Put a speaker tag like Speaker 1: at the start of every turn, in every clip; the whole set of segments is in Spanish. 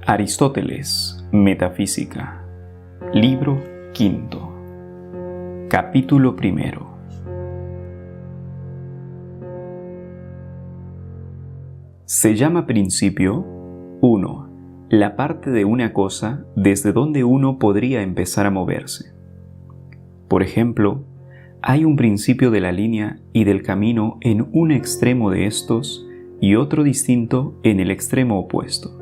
Speaker 1: Aristóteles, Metafísica, Libro V, Capítulo I. Se llama principio 1. La parte de una cosa desde donde uno podría empezar a moverse. Por ejemplo, hay un principio de la línea y del camino en un extremo de estos y otro distinto en el extremo opuesto.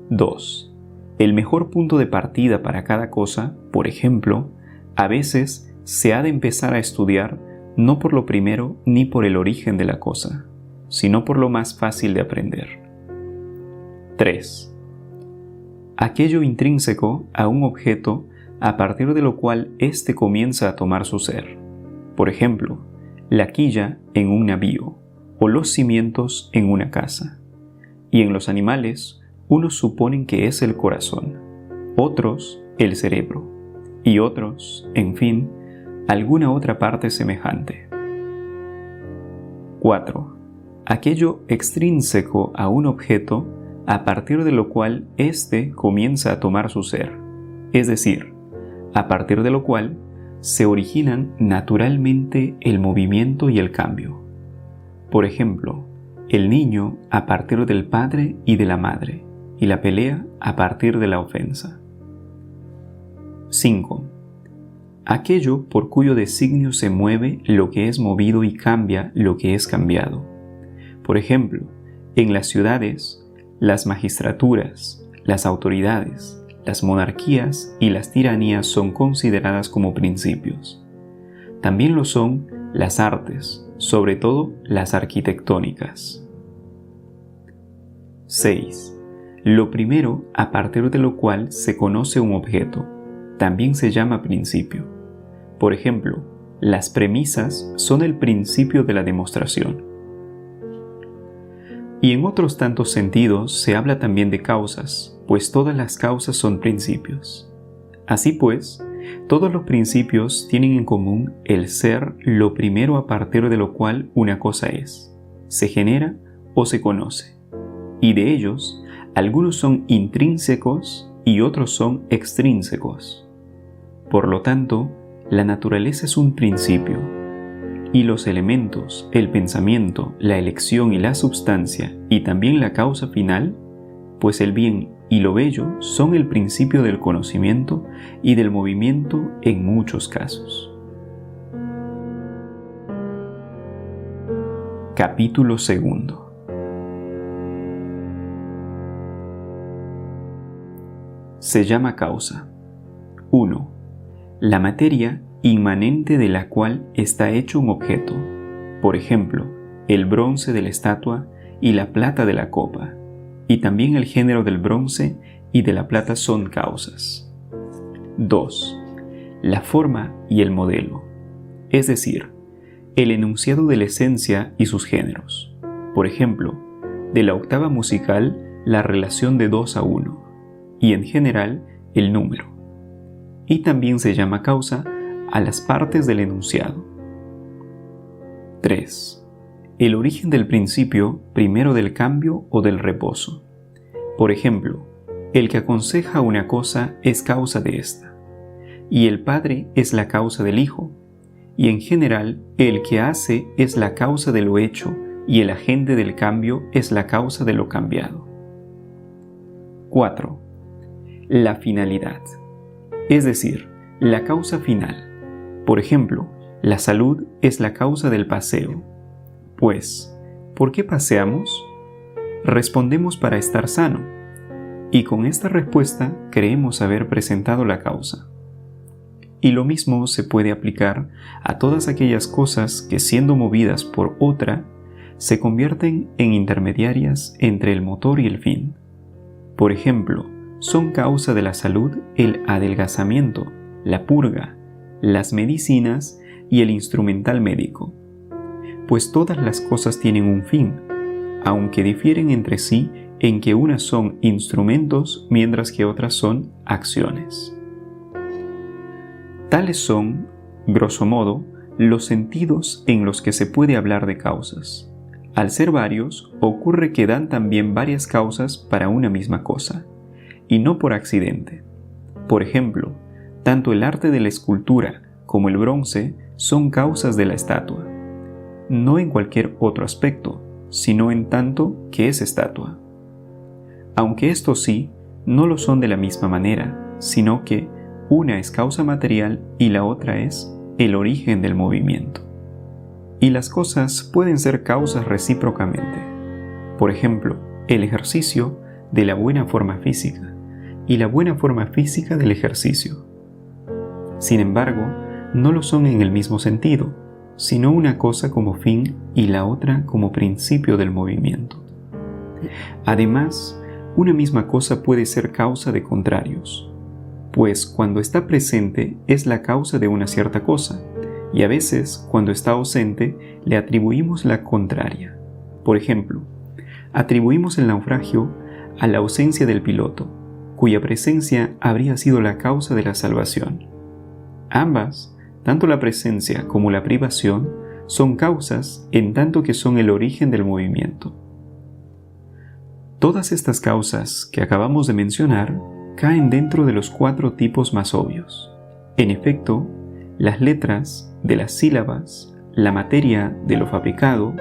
Speaker 1: 2. El mejor punto de partida para cada cosa, por ejemplo, a veces se ha de empezar a estudiar no por lo primero ni por el origen de la cosa, sino por lo más fácil de aprender. 3. Aquello intrínseco a un objeto a partir de lo cual éste comienza a tomar su ser. Por ejemplo, la quilla en un navío o los cimientos en una casa. Y en los animales, unos suponen que es el corazón, otros el cerebro, y otros, en fin, alguna otra parte semejante. 4. Aquello extrínseco a un objeto a partir de lo cual éste comienza a tomar su ser, es decir, a partir de lo cual se originan naturalmente el movimiento y el cambio. Por ejemplo, el niño a partir del padre y de la madre, y la pelea a partir de la ofensa. 5. Aquello por cuyo designio se mueve lo que es movido y cambia lo que es cambiado. Por ejemplo, en las ciudades, las magistraturas, las autoridades, las monarquías y las tiranías son consideradas como principios. También lo son las artes, sobre todo las arquitectónicas. 6. Lo primero a partir de lo cual se conoce un objeto, también se llama principio. Por ejemplo, las premisas son el principio de la demostración. Y en otros tantos sentidos se habla también de causas, pues todas las causas son principios. Así pues, todos los principios tienen en común el ser lo primero a partir de lo cual una cosa es, se genera o se conoce. Y de ellos, algunos son intrínsecos y otros son extrínsecos. Por lo tanto, la naturaleza es un principio, y los elementos, el pensamiento, la elección y la substancia, y también la causa final, pues el bien y lo bello son el principio del conocimiento y del movimiento en muchos casos. Capítulo 2. Se llama causa. 1. La materia inmanente de la cual está hecho un objeto, por ejemplo, el bronce de la estatua y la plata de la copa, y también el género del bronce y de la plata son causas. 2. La forma y el modelo, es decir, el enunciado de la esencia y sus géneros, por ejemplo, de la octava musical la relación de 2 a 1, y en general el número. Y también se llama causa a las partes del enunciado. 3. El origen del principio primero del cambio o del reposo. Por ejemplo, el que aconseja una cosa es causa de ésta, y el padre es la causa del hijo, y en general el que hace es la causa de lo hecho, y el agente del cambio es la causa de lo cambiado. 4. La finalidad, es decir, la causa final. Por ejemplo, la salud es la causa del paseo. Pues, ¿por qué paseamos? Respondemos para estar sano, y con esta respuesta creemos haber presentado la causa. Y lo mismo se puede aplicar a todas aquellas cosas que, siendo movidas por otra, se convierten en intermediarias entre el motor y el fin. Por ejemplo, son causa de la salud el adelgazamiento, la purga, las medicinas y el instrumental médico, pues todas las cosas tienen un fin, aunque difieren entre sí en que unas son instrumentos mientras que otras son acciones. Tales son, grosso modo, los sentidos en los que se puede hablar de causas, Al ser varios, ocurre que dan también varias causas para una misma cosa, y no por accidente. Por ejemplo, tanto el arte de la escultura como el bronce son causas de la estatua, no en cualquier otro aspecto, sino en tanto que es estatua. Aunque estos sí, no lo son de la misma manera, sino que una es causa material y la otra es el origen del movimiento. Y las cosas pueden ser causas recíprocamente. Por ejemplo, el ejercicio de la buena forma física y la buena forma física del ejercicio. Sin embargo, no lo son en el mismo sentido, sino una cosa como fin y la otra como principio del movimiento. Además, una misma cosa puede ser causa de contrarios, pues cuando está presente es la causa de una cierta cosa, y a veces, cuando está ausente, le atribuimos la contraria. Por ejemplo, atribuimos el naufragio a la ausencia del piloto, cuya presencia habría sido la causa de la salvación. Ambas, tanto la presencia como la privación, son causas en tanto que son el origen del movimiento. Todas estas causas que acabamos de mencionar caen dentro de los 4 tipos más obvios. En efecto, las letras de las sílabas, la materia de lo fabricado,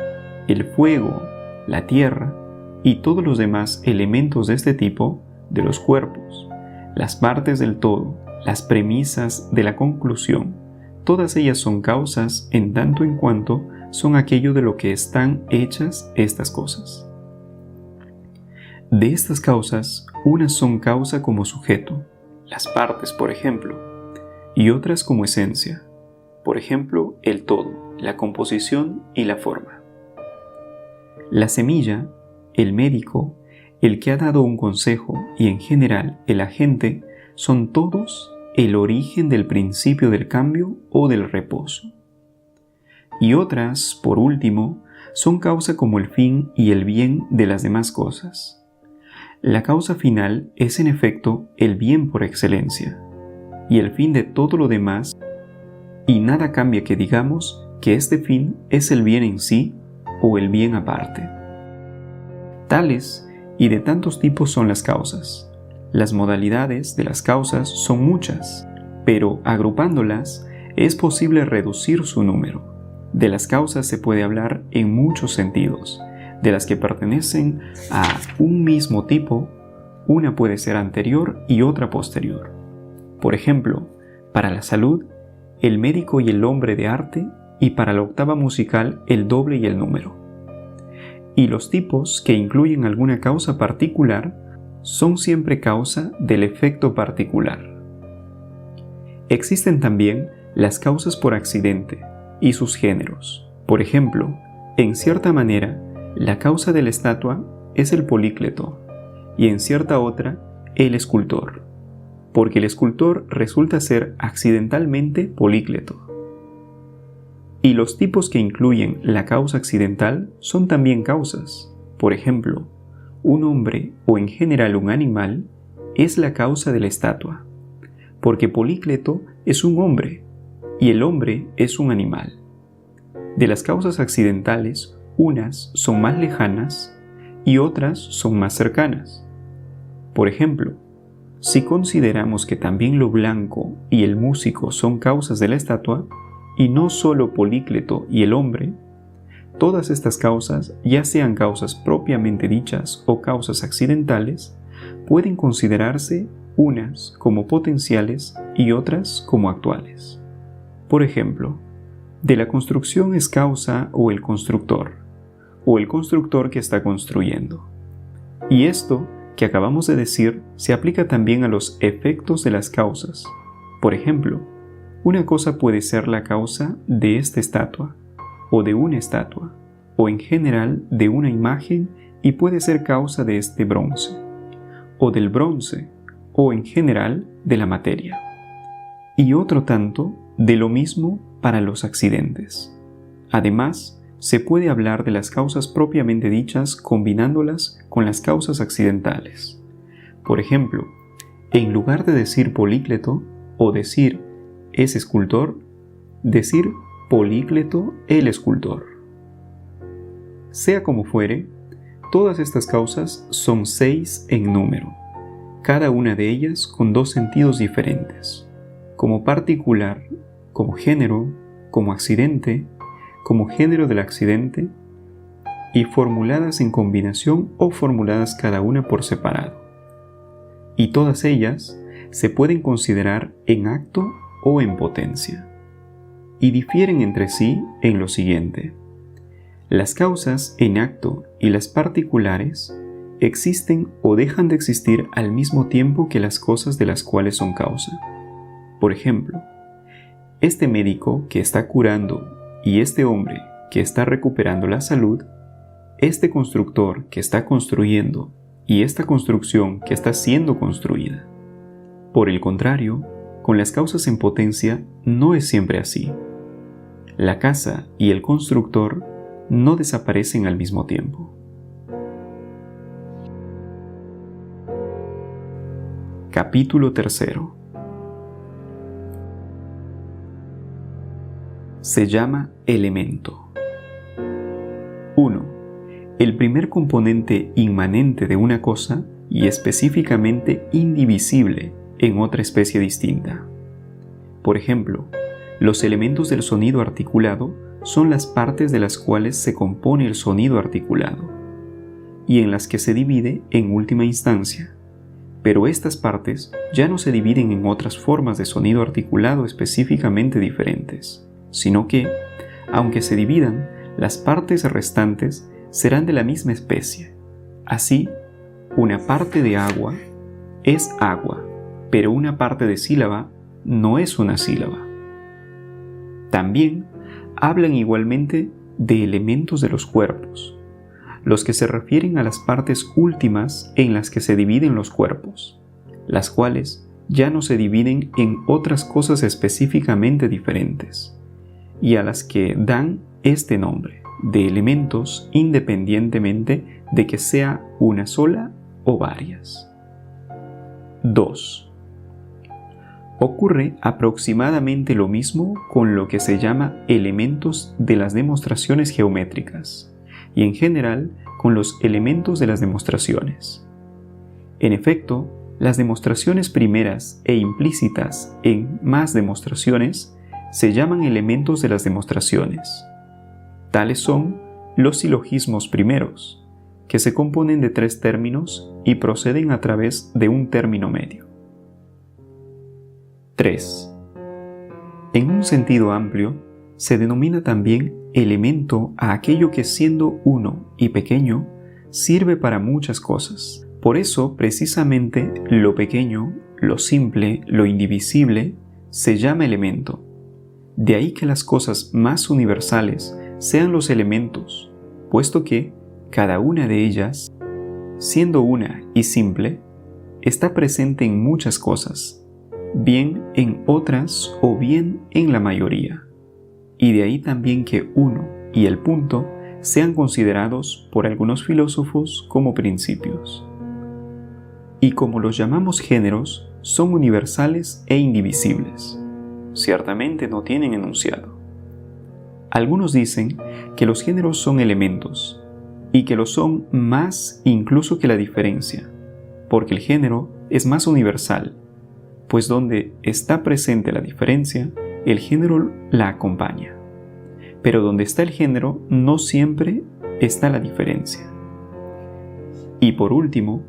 Speaker 1: el fuego, la tierra y todos los demás elementos de este tipo, de los cuerpos, las partes del todo, las premisas de la conclusión, todas ellas son causas en tanto en cuanto son aquello de lo que están hechas estas cosas. De estas causas, unas son causa como sujeto, las partes por ejemplo, y otras como esencia, por ejemplo el todo, la composición y la forma. La semilla, el médico, el que ha dado un consejo y en general el agente son todos el origen del principio del cambio o del reposo. Y otras, por último, son causa como el fin y el bien de las demás cosas. La causa final es en efecto el bien por excelencia, y el fin de todo lo demás, y nada cambia que digamos que este fin es el bien en sí o el bien aparte. Tales y de tantos tipos son las causas. Las modalidades de las causas son muchas, pero agrupándolas es posible reducir su número. De las causas se puede hablar en muchos sentidos. De las que pertenecen a un mismo tipo, una puede ser anterior y otra posterior. Por ejemplo, para la salud, el médico y el hombre de arte, y para la octava musical, el doble y el número. Y los tipos que incluyen alguna causa particular son siempre causa del efecto particular. Existen también las causas por accidente y sus géneros. Por ejemplo, en cierta manera, la causa de la estatua es el polícleto y en cierta otra el escultor, porque el escultor resulta ser accidentalmente polícleto. Y los tipos que incluyen la causa accidental son también causas. Por ejemplo, un hombre o en general un animal es la causa de la estatua, porque polícleto es un hombre y el hombre es un animal. De las causas accidentales, unas son más lejanas y otras son más cercanas. Por ejemplo, si consideramos que también lo blanco y el músico son causas de la estatua, y no solo Polícleto y el hombre, todas estas causas, ya sean causas propiamente dichas o causas accidentales, pueden considerarse unas como potenciales y otras como actuales. Por ejemplo, de la construcción es causa o el constructor que está construyendo. Y esto que acabamos de decir se aplica también a los efectos de las causas. Por ejemplo, una cosa puede ser la causa de esta estatua, o de una estatua, o en general de una imagen y puede ser causa de este bronce, o del bronce, o en general de la materia. Y otro tanto de lo mismo para los accidentes. Además, se puede hablar de las causas propiamente dichas combinándolas con las causas accidentales. Por ejemplo, en lugar de decir Polícleto o decir es escultor, decir Polícleto el escultor. Sea como fuere, todas estas causas son 6 en número, cada una de ellas con 2 sentidos diferentes, como particular, como género, como accidente, como género del accidente, y formuladas en combinación o formuladas cada una por separado. Y todas ellas se pueden considerar en acto o en potencia, y difieren entre sí en lo siguiente. Las causas en acto y las particulares existen o dejan de existir al mismo tiempo que las cosas de las cuales son causa. Por ejemplo, este médico que está curando y este hombre que está recuperando la salud, este constructor que está construyendo y esta construcción que está siendo construida. Por el contrario, con las causas en potencia no es siempre así. La casa y el constructor no desaparecen al mismo tiempo. Capítulo 3. Se llama elemento. 1. El primer componente inmanente de una cosa y específicamente indivisible en otra especie distinta. Por ejemplo, los elementos del sonido articulado son las partes de las cuales se compone el sonido articulado y en las que se divide en última instancia, pero estas partes ya no se dividen en otras formas de sonido articulado específicamente diferentes, sino que, aunque se dividan, las partes restantes serán de la misma especie. Así, una parte de agua es agua, pero una parte de sílaba no es una sílaba. También hablan igualmente de elementos de los cuerpos, los que se refieren a las partes últimas en las que se dividen los cuerpos, las cuales ya no se dividen en otras cosas específicamente diferentes, y a las que dan este nombre de elementos independientemente de que sea una sola o varias. 2. Ocurre aproximadamente lo mismo con lo que se llama elementos de las demostraciones geométricas y en general con los elementos de las demostraciones. En efecto, las demostraciones primeras e implícitas en más demostraciones se llaman elementos de las demostraciones. Tales son los silogismos primeros, que se componen de 3 términos y proceden a través de un término medio. 3. En un sentido amplio, se denomina también elemento a aquello que siendo uno y pequeño, sirve para muchas cosas. Por eso, precisamente, lo pequeño, lo simple, lo indivisible, se llama elemento. De ahí que las cosas más universales sean los elementos, puesto que cada una de ellas, siendo una y simple, está presente en muchas cosas, bien en otras o bien en la mayoría. Y de ahí también que uno y el punto sean considerados por algunos filósofos como principios. Y como los llamamos géneros, son universales e indivisibles. Ciertamente no tienen enunciado. Algunos dicen que los géneros son elementos, y que lo son más incluso que la diferencia, porque el género es más universal, pues donde está presente la diferencia, el género la acompaña. Pero donde está el género, no siempre está la diferencia. Y por último,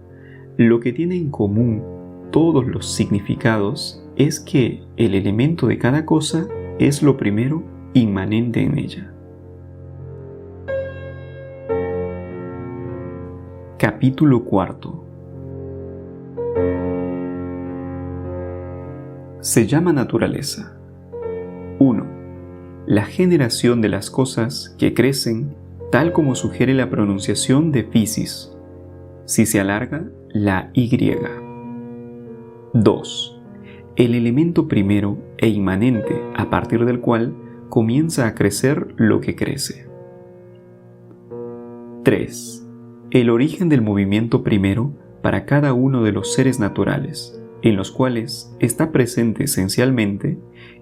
Speaker 1: lo que tiene en común todos los significados es que el elemento de cada cosa es lo primero inmanente en ella. Capítulo 4. Se llama naturaleza. 1. La generación de las cosas que crecen, tal como sugiere la pronunciación de physis, si se alarga la Y. 2. El elemento primero e inmanente a partir del cual comienza a crecer lo que crece. 3. El origen del movimiento primero para cada uno de los seres naturales, en los cuales está presente esencialmente,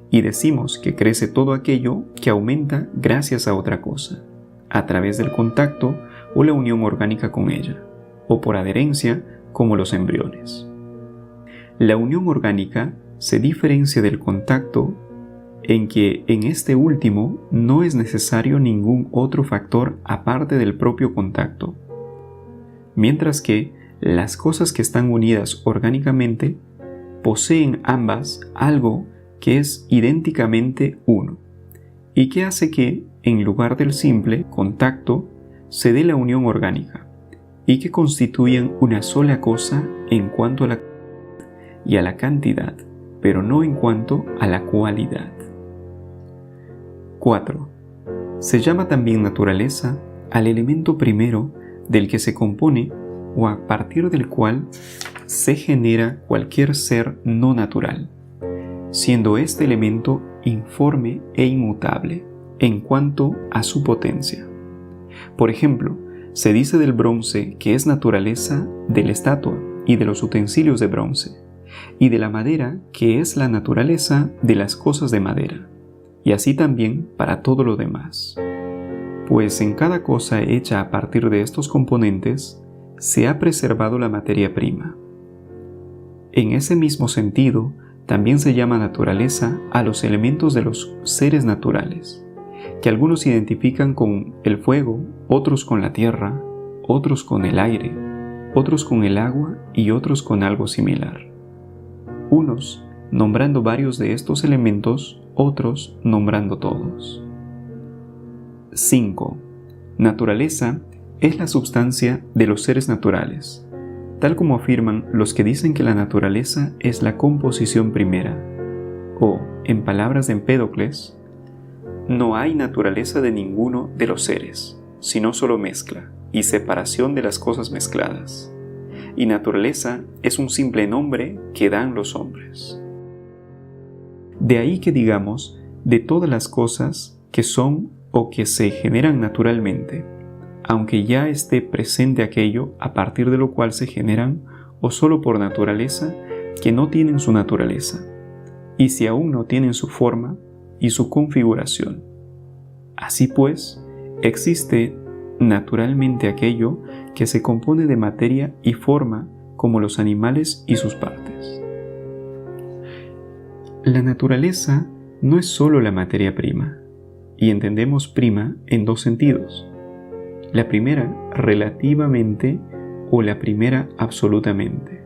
Speaker 1: y decimos que crece todo aquello que aumenta gracias a otra cosa, a través del contacto o la unión orgánica con ella, o por adherencia, como los embriones. La unión orgánica se diferencia del contacto en que en este último no es necesario ningún otro factor aparte del propio contacto, mientras que las cosas que están unidas orgánicamente poseen ambas algo que es idénticamente uno, y que hace que, en lugar del simple contacto, se dé la unión orgánica, y que constituyan una sola cosa en cuanto a la y a la cantidad, pero no en cuanto a la cualidad. 4. Se llama también naturaleza al elemento primero del que se compone o a partir del cual se genera cualquier ser no natural, siendo este elemento informe e inmutable en cuanto a su potencia. Por ejemplo, se dice del bronce que es naturaleza de la estatua y de los utensilios de bronce, y de la madera que es la naturaleza de las cosas de madera, y así también para todo lo demás. Pues en cada cosa hecha a partir de estos componentes se ha preservado la materia prima. En ese mismo sentido, también se llama naturaleza a los elementos de los seres naturales, que algunos identifican con el fuego, otros con la tierra, otros con el aire, otros con el agua y otros con algo similar. Unos nombrando varios de estos elementos, otros nombrando todos. 5. Naturaleza es la substancia de los seres naturales, tal como afirman los que dicen que la naturaleza es la composición primera, o, en palabras de Empédocles, no hay naturaleza de ninguno de los seres, sino solo mezcla y separación de las cosas mezcladas, y naturaleza es un simple nombre que dan los hombres. De ahí que digamos de todas las cosas que son o que se generan naturalmente, aunque ya esté presente aquello a partir de lo cual se generan o solo por naturaleza, que no tienen su naturaleza, y si aún no tienen su forma y su configuración. Así pues, existe naturalmente aquello que se compone de materia y forma como los animales y sus partes. La naturaleza no es solo la materia prima, y entendemos prima en dos sentidos. La primera relativamente o la primera absolutamente.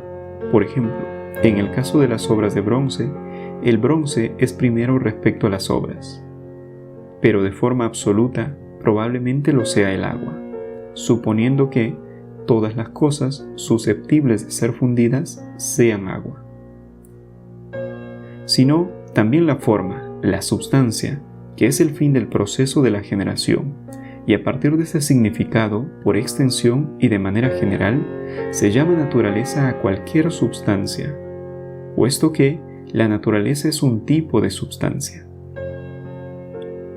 Speaker 1: Por ejemplo, en el caso de las obras de bronce, el bronce es primero respecto a las obras, pero de forma absoluta probablemente lo sea el agua, suponiendo que todas las cosas susceptibles de ser fundidas sean agua. Sino también la forma, la substancia, que es el fin del proceso de la generación, y a partir de ese significado, por extensión y de manera general, se llama naturaleza a cualquier substancia, puesto que la naturaleza es un tipo de substancia.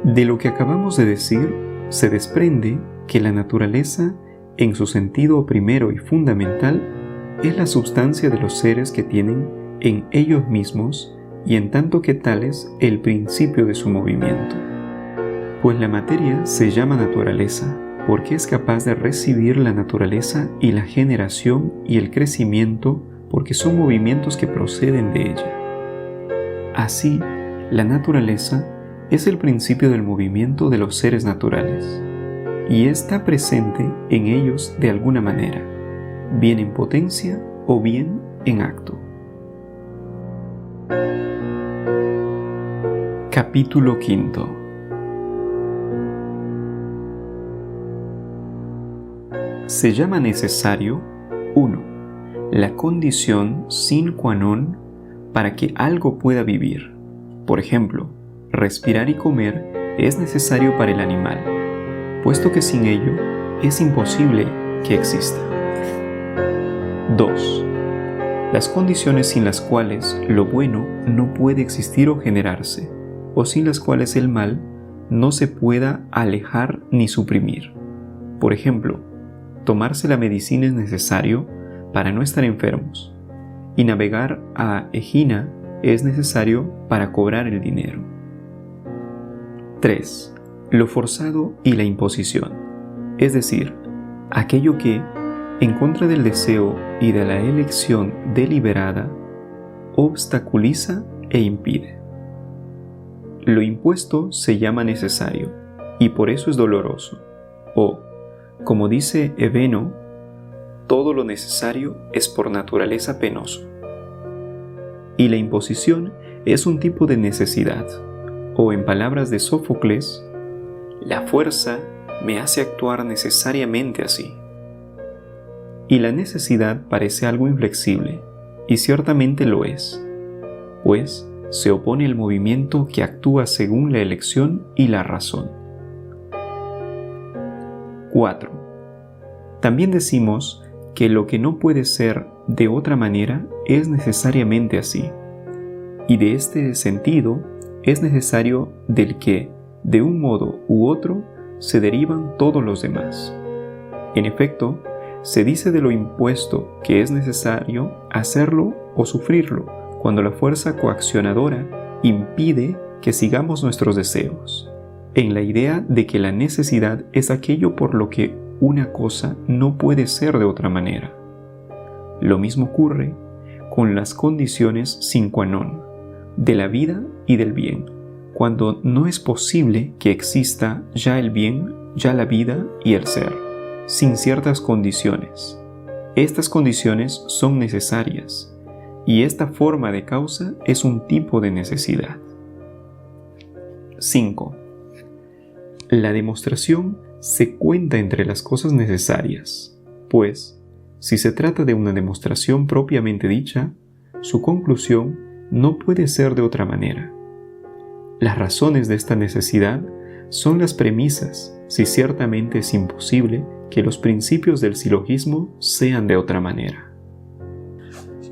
Speaker 1: De lo que acabamos de decir, se desprende que la naturaleza, en su sentido primero y fundamental, es la substancia de los seres que tienen en ellos mismos y en tanto que tales el principio de su movimiento. Pues la materia se llama naturaleza porque es capaz de recibir la naturaleza y la generación y el crecimiento porque son movimientos que proceden de ella. Así, la naturaleza es el principio del movimiento de los seres naturales y está presente en ellos de alguna manera, bien en potencia o bien en acto. Capítulo 5. Se llama necesario 1. La condición sine qua non para que algo pueda vivir. Por ejemplo, respirar y comer es necesario para el animal, puesto que sin ello es imposible que exista. 2. Las condiciones sin las cuales lo bueno no puede existir o generarse, o sin las cuales el mal no se pueda alejar ni suprimir. Por ejemplo, tomarse la medicina es necesario para no estar enfermos, y navegar a Egina es necesario para cobrar el dinero. 3. Lo forzado y la imposición. es decir, aquello que, en contra del deseo y de la elección deliberada, obstaculiza e impide. Lo impuesto se llama necesario y por eso es doloroso, o, como dice Ebeno, todo lo necesario es por naturaleza penoso. Y la imposición es un tipo de necesidad, o en palabras de Sófocles, la fuerza me hace actuar necesariamente así. Y la necesidad parece algo inflexible, y ciertamente lo es, pues se opone al movimiento que actúa según la elección y la razón. 4. También decimos que lo que no puede ser de otra manera es necesariamente así, y de este sentido es necesario del que, de un modo u otro, se derivan todos los demás. En efecto, se dice de lo impuesto que es necesario hacerlo o sufrirlo cuando la fuerza coaccionadora impide que sigamos nuestros deseos, en la idea de que la necesidad es aquello por lo que una cosa no puede ser de otra manera. Lo mismo ocurre con las condiciones sine qua non de la vida y del bien, cuando no es posible que exista ya el bien, ya la vida y el ser, sin ciertas condiciones. Estas condiciones son necesarias, y esta forma de causa es un tipo de necesidad. 5. La demostración se cuenta entre las cosas necesarias, pues, si se trata de una demostración propiamente dicha, su conclusión no puede ser de otra manera. Las razones de esta necesidad son las premisas, si ciertamente es imposible que los principios del silogismo sean de otra manera.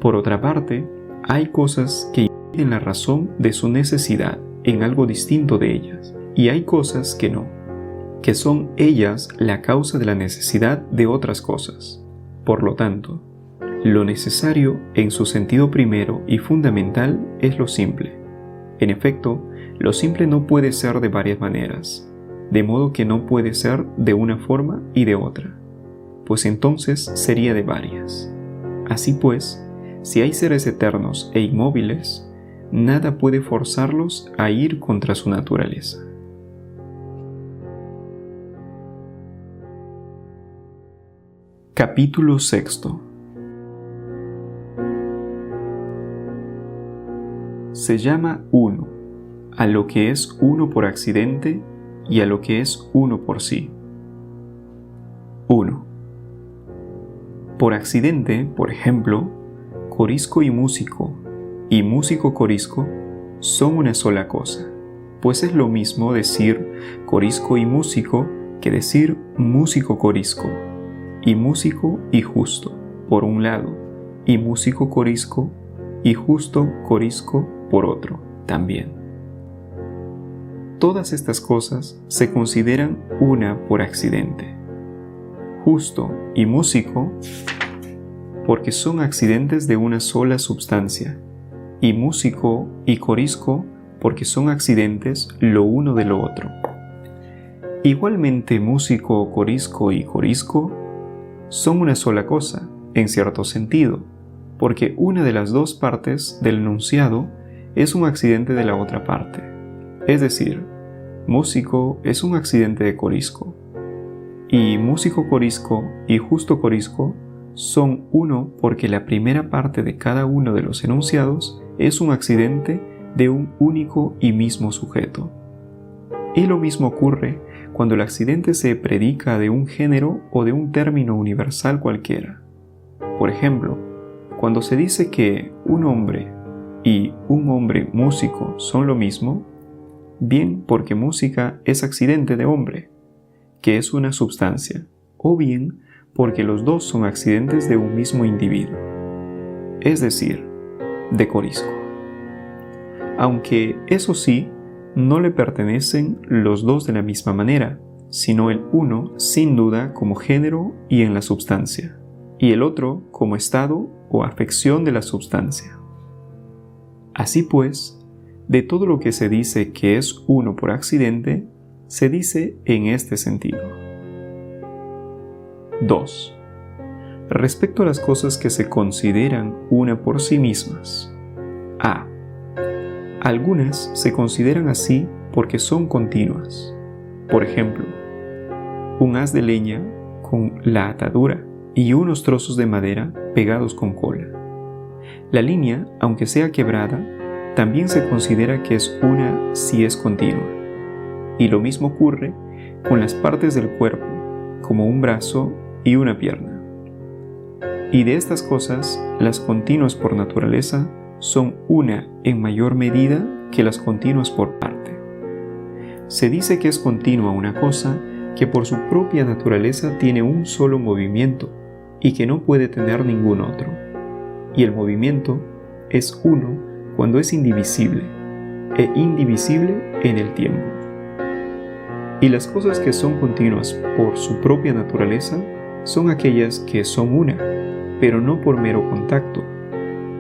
Speaker 1: Por otra parte, hay cosas que impiden la razón de su necesidad en algo distinto de ellas, y hay cosas que no, que son ellas la causa de la necesidad de otras cosas. Por lo tanto, lo necesario en su sentido primero y fundamental es lo simple. En efecto, lo simple no puede ser de varias maneras, de modo que no puede ser de una forma y de otra, pues entonces sería de varias. Así pues, si hay seres eternos e inmóviles, nada puede forzarlos a ir contra su naturaleza. Capítulo 6. Se llama uno a lo que es uno por accidente y a lo que es uno por sí. 1. Por accidente, por ejemplo, corisco y músico corisco son una sola cosa, pues es lo mismo decir corisco y músico que decir músico corisco, y músico y justo, por un lado, y músico corisco y justo corisco por otro, también. Todas estas cosas se consideran una por accidente. Justo y músico porque son accidentes de una sola substancia, y músico y corisco porque son accidentes lo uno de lo otro. Igualmente músico, corisco y corisco son una sola cosa, en cierto sentido, porque una de las dos partes del enunciado es un accidente de la otra parte. Es decir, músico es un accidente de corisco, y músico corisco y justo corisco son uno porque la primera parte de cada uno de los enunciados es un accidente de un único y mismo sujeto. Y lo mismo ocurre cuando el accidente se predica de un género o de un término universal cualquiera. Por ejemplo, cuando se dice que un hombre y un hombre músico son lo mismo, bien porque música es accidente de hombre, que es una substancia, o bien porque los dos son accidentes de un mismo individuo, es decir, de corisco. Aunque, eso sí, no le pertenecen los dos de la misma manera, sino el uno, sin duda, como género y en la substancia, y el otro como estado o afección de la substancia. Así pues, de todo lo que se dice que es uno por accidente, se dice en este sentido. 2. Respecto a las cosas que se consideran una por sí mismas. A. Algunas se consideran así porque son continuas. Por ejemplo, un haz de leña con la atadura y unos trozos de madera pegados con cola. La línea, aunque sea quebrada, también se considera que es una si es continua. Y lo mismo ocurre con las partes del cuerpo, como un brazo y una pierna. Y de estas cosas, las continuas por naturaleza son una en mayor medida que las continuas por parte. Se dice que es continua una cosa que por su propia naturaleza tiene un solo movimiento y que no puede tener ningún otro. Y el movimiento es uno cuando es indivisible e indivisible en el tiempo. Y las cosas que son continuas por su propia naturaleza son aquellas que son una, pero no por mero contacto,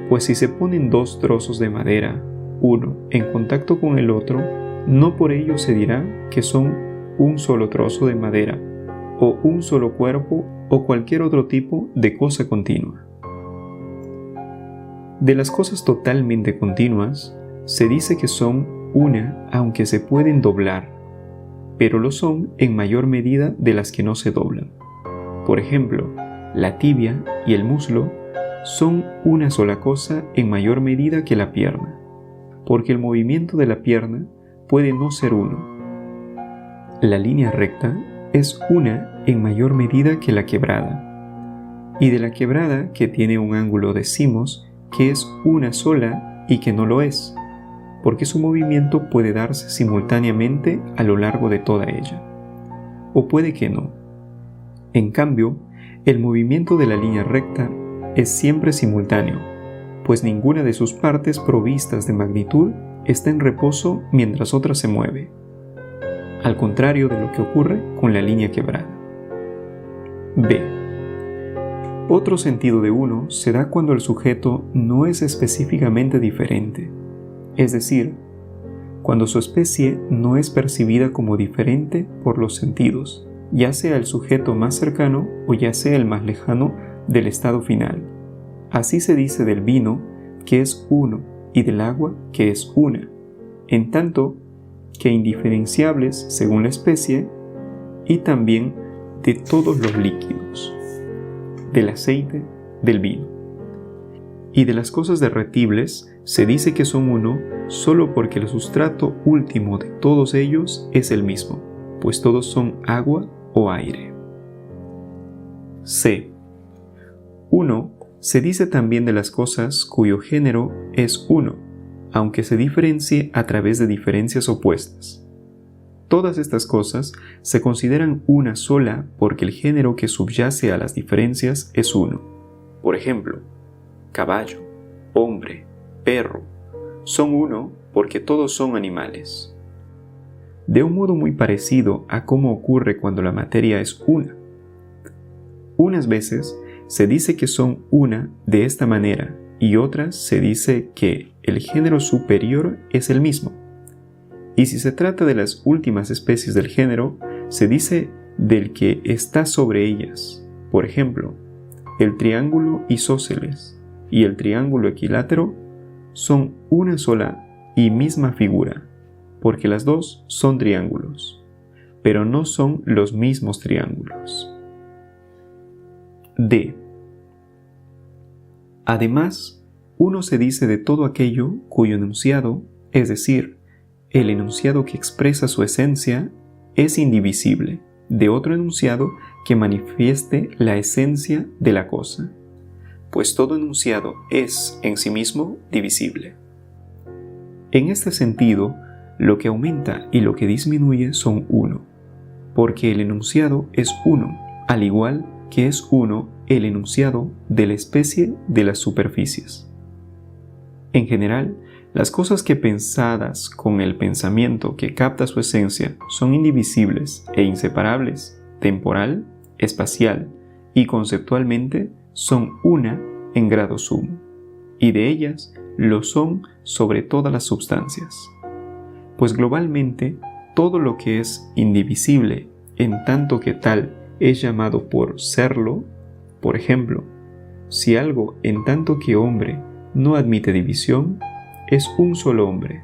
Speaker 1: pues si se ponen dos trozos de madera, uno en contacto con el otro, no por ello se dirá que son un solo trozo de madera, o un solo cuerpo, o cualquier otro tipo de cosa continua. De las cosas totalmente continuas, se dice que son una aunque se pueden doblar, pero lo son en mayor medida de las que no se doblan. Por ejemplo, la tibia y el muslo son una sola cosa en mayor medida que la pierna, porque el movimiento de la pierna puede no ser uno. La línea recta es una en mayor medida que la quebrada, y de la quebrada que tiene un ángulo decimos que es una sola y que no lo es, porque su movimiento puede darse simultáneamente a lo largo de toda ella, o puede que no. En cambio, el movimiento de la línea recta es siempre simultáneo, pues ninguna de sus partes provistas de magnitud está en reposo mientras otra se mueve, al contrario de lo que ocurre con la línea quebrada. B. Otro sentido de uno se da cuando el sujeto no es específicamente diferente, es decir, cuando su especie no es percibida como diferente por los sentidos, ya sea el sujeto más cercano o ya sea el más lejano del estado final. Así se dice del vino, que es uno, y del agua, que es una, en tanto que indiferenciables según la especie, y también de todos los líquidos, del aceite, del vino. Y de las cosas derretibles se dice que son uno solo porque el sustrato último de todos ellos es el mismo, pues todos son agua o aire. C. Uno se dice también de las cosas cuyo género es uno, aunque se diferencie a través de diferencias opuestas. Todas estas cosas se consideran una sola porque el género que subyace a las diferencias es uno. Por ejemplo, caballo, hombre, perro, son uno porque todos son animales. De un modo muy parecido a cómo ocurre cuando la materia es una. Unas veces se dice que son una de esta manera y otras se dice que el género superior es el mismo. Y si se trata de las últimas especies del género, se dice del que está sobre ellas. Por ejemplo, el triángulo isósceles y el triángulo equilátero son una sola y misma figura, porque las dos son triángulos, pero no son los mismos triángulos. D. Además, uno se dice de todo aquello cuyo enunciado, es decir, el enunciado que expresa su esencia, es indivisible de otro enunciado que manifieste la esencia de la cosa, pues todo enunciado es en sí mismo divisible. En este sentido, lo que aumenta y lo que disminuye son uno, porque el enunciado es uno, al igual que es uno el enunciado de la especie de las superficies. En general, las cosas que pensadas con el pensamiento que capta su esencia son indivisibles e inseparables, temporal, espacial y conceptualmente son una en grado sumo, y de ellas lo son sobre todas las substancias. Pues globalmente todo lo que es indivisible en tanto que tal es llamado por serlo. Por ejemplo, si algo en tanto que hombre no admite división, es un solo hombre.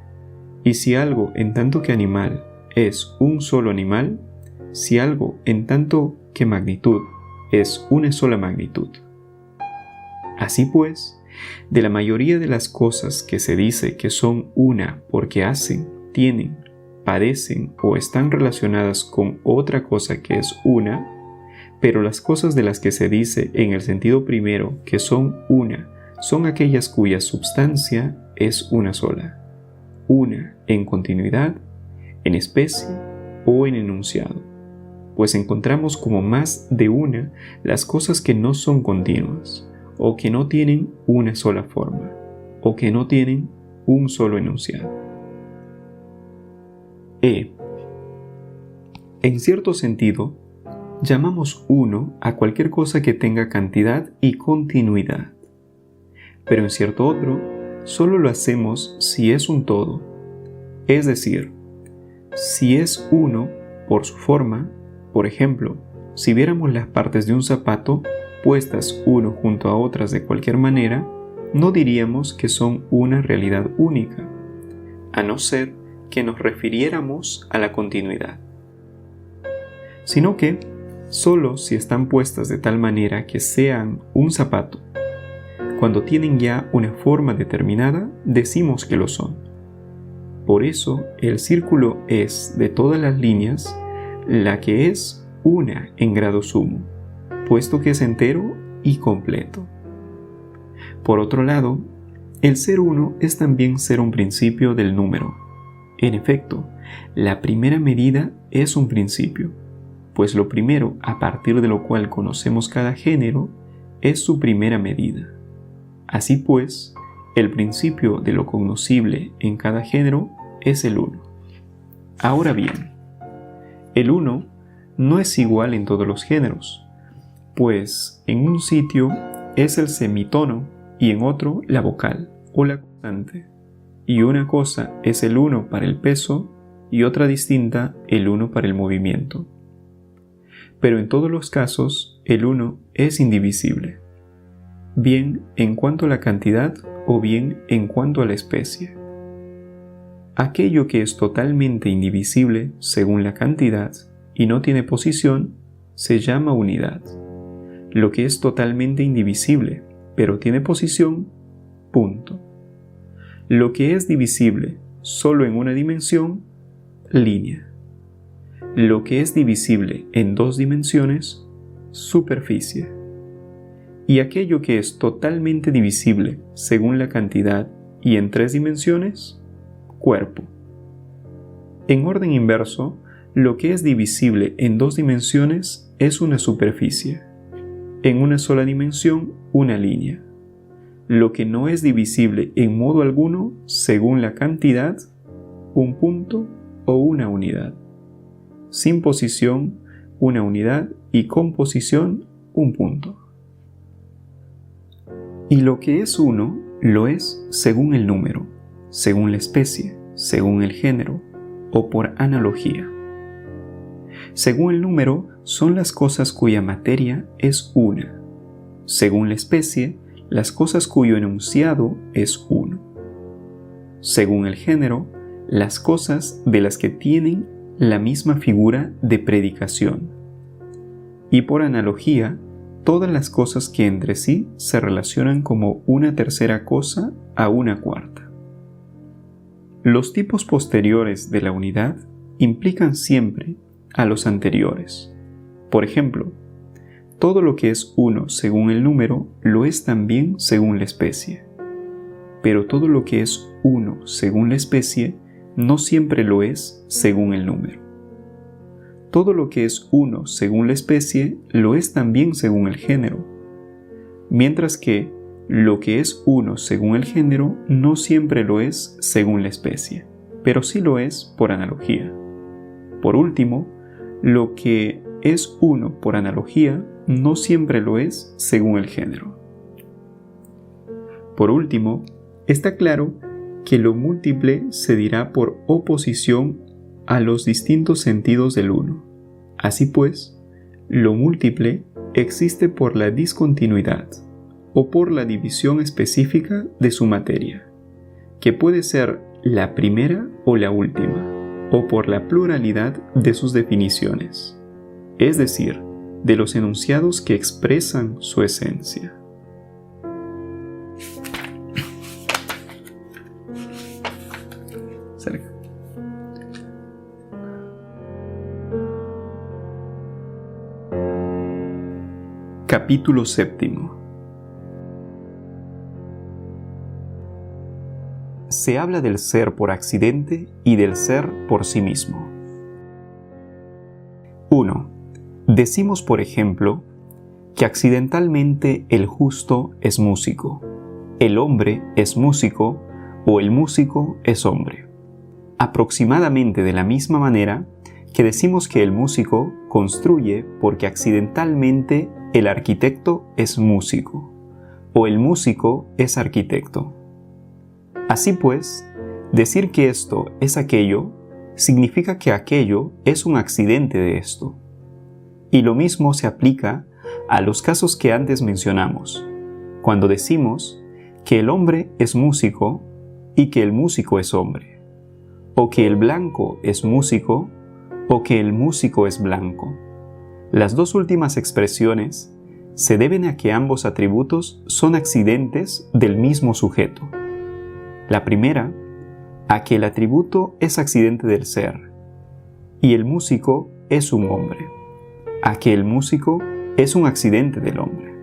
Speaker 1: Y si algo en tanto que animal es un solo animal, si algo en tanto que magnitud es una sola magnitud. Así pues, de la mayoría de las cosas que se dice que son una porque hacen, tienen, padecen o están relacionadas con otra cosa que es una, pero las cosas de las que se dice en el sentido primero que son una, son aquellas cuya substancia es una sola, una en continuidad, en especie o en enunciado, pues encontramos como más de una las cosas que no son continuas, o que no tienen una sola forma, o que no tienen un solo enunciado. En cierto sentido, llamamos uno a cualquier cosa que tenga cantidad y continuidad, pero en cierto otro, solo lo hacemos si es un todo, es decir, si es uno por su forma. Por ejemplo, si viéramos las partes de un zapato puestas uno junto a otras de cualquier manera, no diríamos que son una realidad única, a no ser que nos refiriéramos a la continuidad, sino que solo si están puestas de tal manera que sean un zapato. Cuando tienen ya una forma determinada, decimos que lo son. Por eso, el círculo es, de todas las líneas, la que es una en grado sumo, puesto que es entero y completo. Por otro lado, el ser uno es también ser un principio del número. En efecto, la primera medida es un principio, pues lo primero a partir de lo cual conocemos cada género es su primera medida. Así pues, el principio de lo cognoscible en cada género es el uno. Ahora bien, el uno no es igual en todos los géneros, pues en un sitio es el semitono y en otro la vocal o la constante, y una cosa es el uno para el peso y otra distinta el uno para el movimiento. Pero en todos los casos el uno es indivisible, bien en cuanto a la cantidad o bien en cuanto a la especie. Aquello que es totalmente indivisible según la cantidad y no tiene posición se llama unidad. Lo que es totalmente indivisible pero tiene posición, punto. Lo que es divisible solo en una dimensión, línea. Lo que es divisible en dos dimensiones, superficie. Y aquello que es totalmente divisible según la cantidad y en tres dimensiones, cuerpo. En orden inverso, lo que es divisible en dos dimensiones es una superficie. En una sola dimensión, una línea. Lo que no es divisible en modo alguno, según la cantidad, un punto o una unidad. Sin posición, una unidad, y con posición, un punto. Y lo que es uno, lo es según el número, según la especie, según el género, o por analogía. Según el número, son las cosas cuya materia es una. Según la especie, las cosas cuyo enunciado es uno. Según el género, las cosas de las que tienen la misma figura de predicación. Y por analogía, todas las cosas que entre sí se relacionan como una tercera cosa a una cuarta. Los tipos posteriores de la unidad implican siempre a los anteriores. Por ejemplo, todo lo que es uno según el número lo es también según la especie. Pero todo lo que es uno según la especie no siempre lo es según el número. Todo lo que es uno según la especie lo es también según el género, mientras que lo que es uno según el género no siempre lo es según la especie, pero sí lo es por analogía. Por último, lo que es uno por analogía no siempre lo es según el género. Por último, está claro que lo múltiple se dirá por oposición a los distintos sentidos del uno. Así pues, lo múltiple existe por la discontinuidad o por la división específica de su materia, que puede ser la primera o la última, o por la pluralidad de sus definiciones, es decir, de los enunciados que expresan su esencia. Cerca. Capítulo 7. Se habla del ser por accidente y del ser por sí mismo. 1. Decimos, por ejemplo, que accidentalmente el justo es músico, el hombre es músico o el músico es hombre. Aproximadamente de la misma manera que decimos que el músico construye porque accidentalmente el arquitecto es músico o el músico es arquitecto. Así pues, decir que esto es aquello significa que aquello es un accidente de esto. Y lo mismo se aplica a los casos que antes mencionamos, cuando decimos que el hombre es músico y que el músico es hombre, o que el blanco es músico o que el músico es blanco. Las dos últimas expresiones se deben a que ambos atributos son accidentes del mismo sujeto. La primera, a que el atributo es accidente del ser, y el músico es un hombre, a que el músico es un accidente del hombre.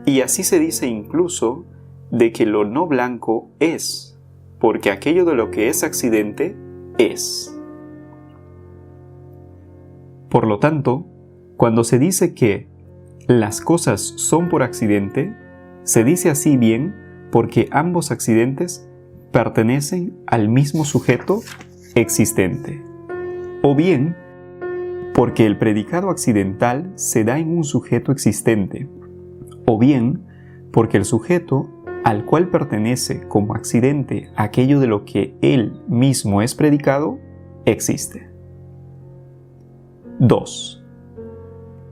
Speaker 1: Y así se dice incluso de que lo no blanco es, porque aquello de lo que es accidente es. Por lo tanto, cuando se dice que las cosas son por accidente, se dice así bien porque ambos accidentes pertenecen al mismo sujeto existente, o bien porque el predicado accidental se da en un sujeto existente, o bien porque el sujeto al cual pertenece como accidente aquello de lo que él mismo es predicado, existe. 2.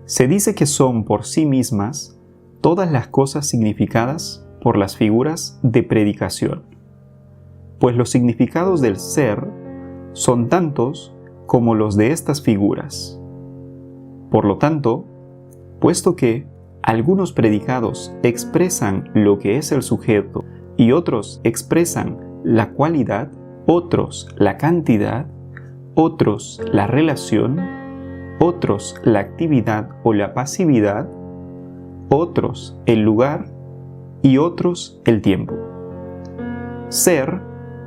Speaker 1: Se dice que son por sí mismas todas las cosas significadas por las figuras de predicación, pues los significados del ser son tantos como los de estas figuras. Por lo tanto, puesto que algunos predicados expresan lo que es el sujeto y otros expresan la cualidad, otros la cantidad, otros la relación, otros la actividad o la pasividad, otros el lugar y otros el tiempo. Ser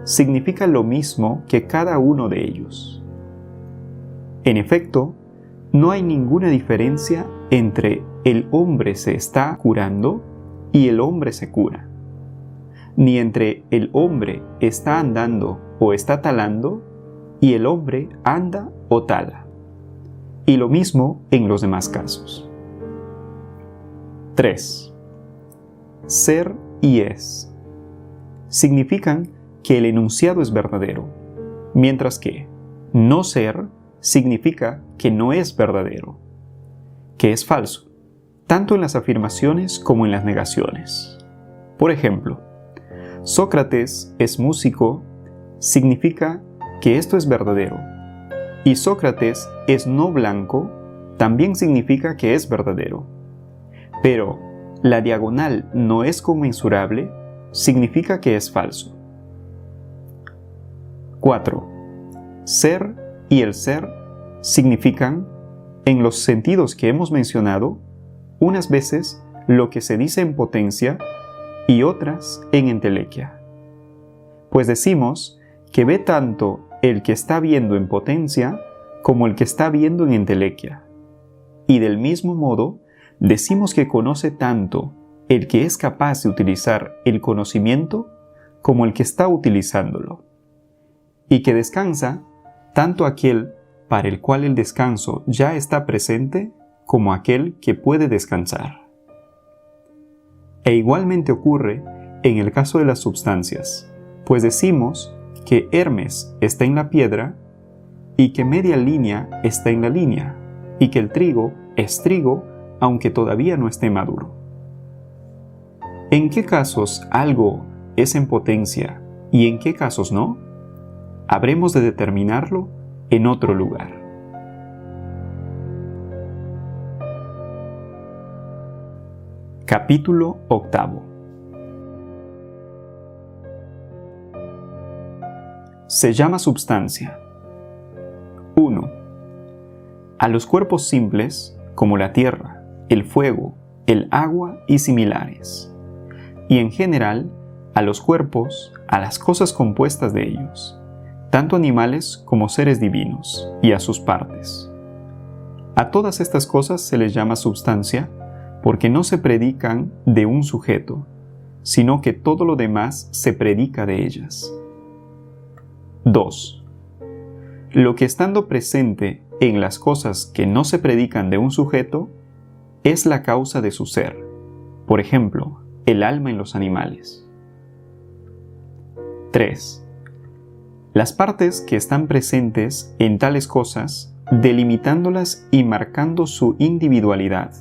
Speaker 1: significa lo mismo que cada uno de ellos. En efecto, no hay ninguna diferencia entre el hombre se está curando y el hombre se cura, ni entre el hombre está andando o está talando y el hombre anda o tala, y lo mismo en los demás casos. 3. Ser y es significan que el enunciado es verdadero, mientras que no ser significa que no es verdadero, que es falso, tanto en las afirmaciones como en las negaciones. Por ejemplo, Sócrates es músico significa que esto es verdadero, y Sócrates es no blanco también significa que es verdadero. Pero la diagonal no es conmensurable significa que es falso. 4. Ser y el ser significan, en los sentidos que hemos mencionado, unas veces lo que se dice en potencia y otras en entelequia. Pues decimos que ve tanto el que está viendo en potencia como el que está viendo en entelequia. Y del mismo modo, decimos que conoce tanto el que es capaz de utilizar el conocimiento como el que está utilizándolo. Y que descansa tanto aquel para el cual el descanso ya está presente como aquel que puede descansar. E igualmente ocurre en el caso de las substancias, pues decimos que Hermes está en la piedra y que media línea está en la línea y que el trigo es trigo, aunque todavía no esté maduro. ¿En qué casos algo es en potencia y en qué casos no? Habremos de determinarlo en otro lugar. Capítulo 8. Se llama substancia. 1. A los cuerpos simples, como la tierra, el fuego, el agua y similares. Y en general, a los cuerpos, a las cosas compuestas de ellos, tanto animales como seres divinos, y a sus partes. A todas estas cosas se les llama substancia, porque no se predican de un sujeto, sino que todo lo demás se predica de ellas. 2. Lo que estando presente en las cosas que no se predican de un sujeto, es la causa de su ser, por ejemplo, el alma en los animales. 3. Las partes que están presentes en tales cosas, delimitándolas y marcando su individualidad,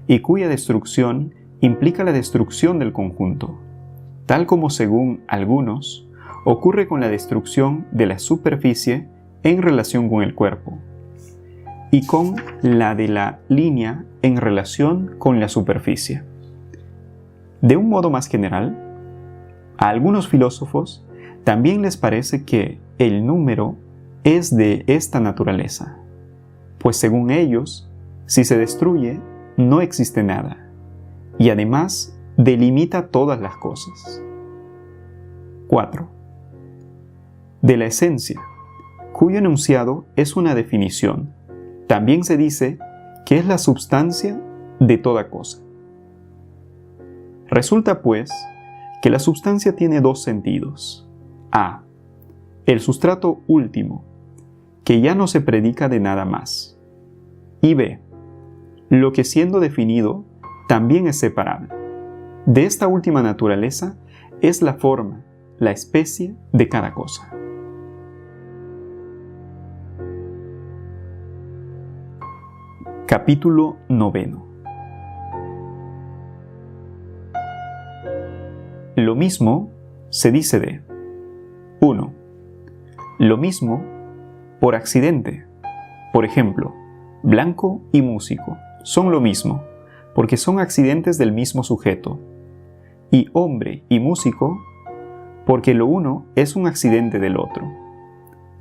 Speaker 1: y cuya destrucción implica la destrucción del conjunto, tal como según algunos ocurre con la destrucción de la superficie en relación con el cuerpo, y con la de la línea en relación con la superficie. De un modo más general, a algunos filósofos también les parece que el número es de esta naturaleza, pues según ellos, si se destruye, no existe nada, y además delimita todas las cosas. 4. De la esencia, cuyo enunciado es una definición, también se dice que es la substancia de toda cosa. Resulta, pues, que la substancia tiene dos sentidos. A. El sustrato último, que ya no se predica de nada más. Y B. Lo que siendo definido también es separable. De esta última naturaleza es la forma, la especie de cada cosa. Capítulo 9. Lo mismo se dice de 1. Lo mismo por accidente. Por ejemplo, blanco y músico son lo mismo, porque son accidentes del mismo sujeto. Y hombre y músico, porque lo uno es un accidente del otro.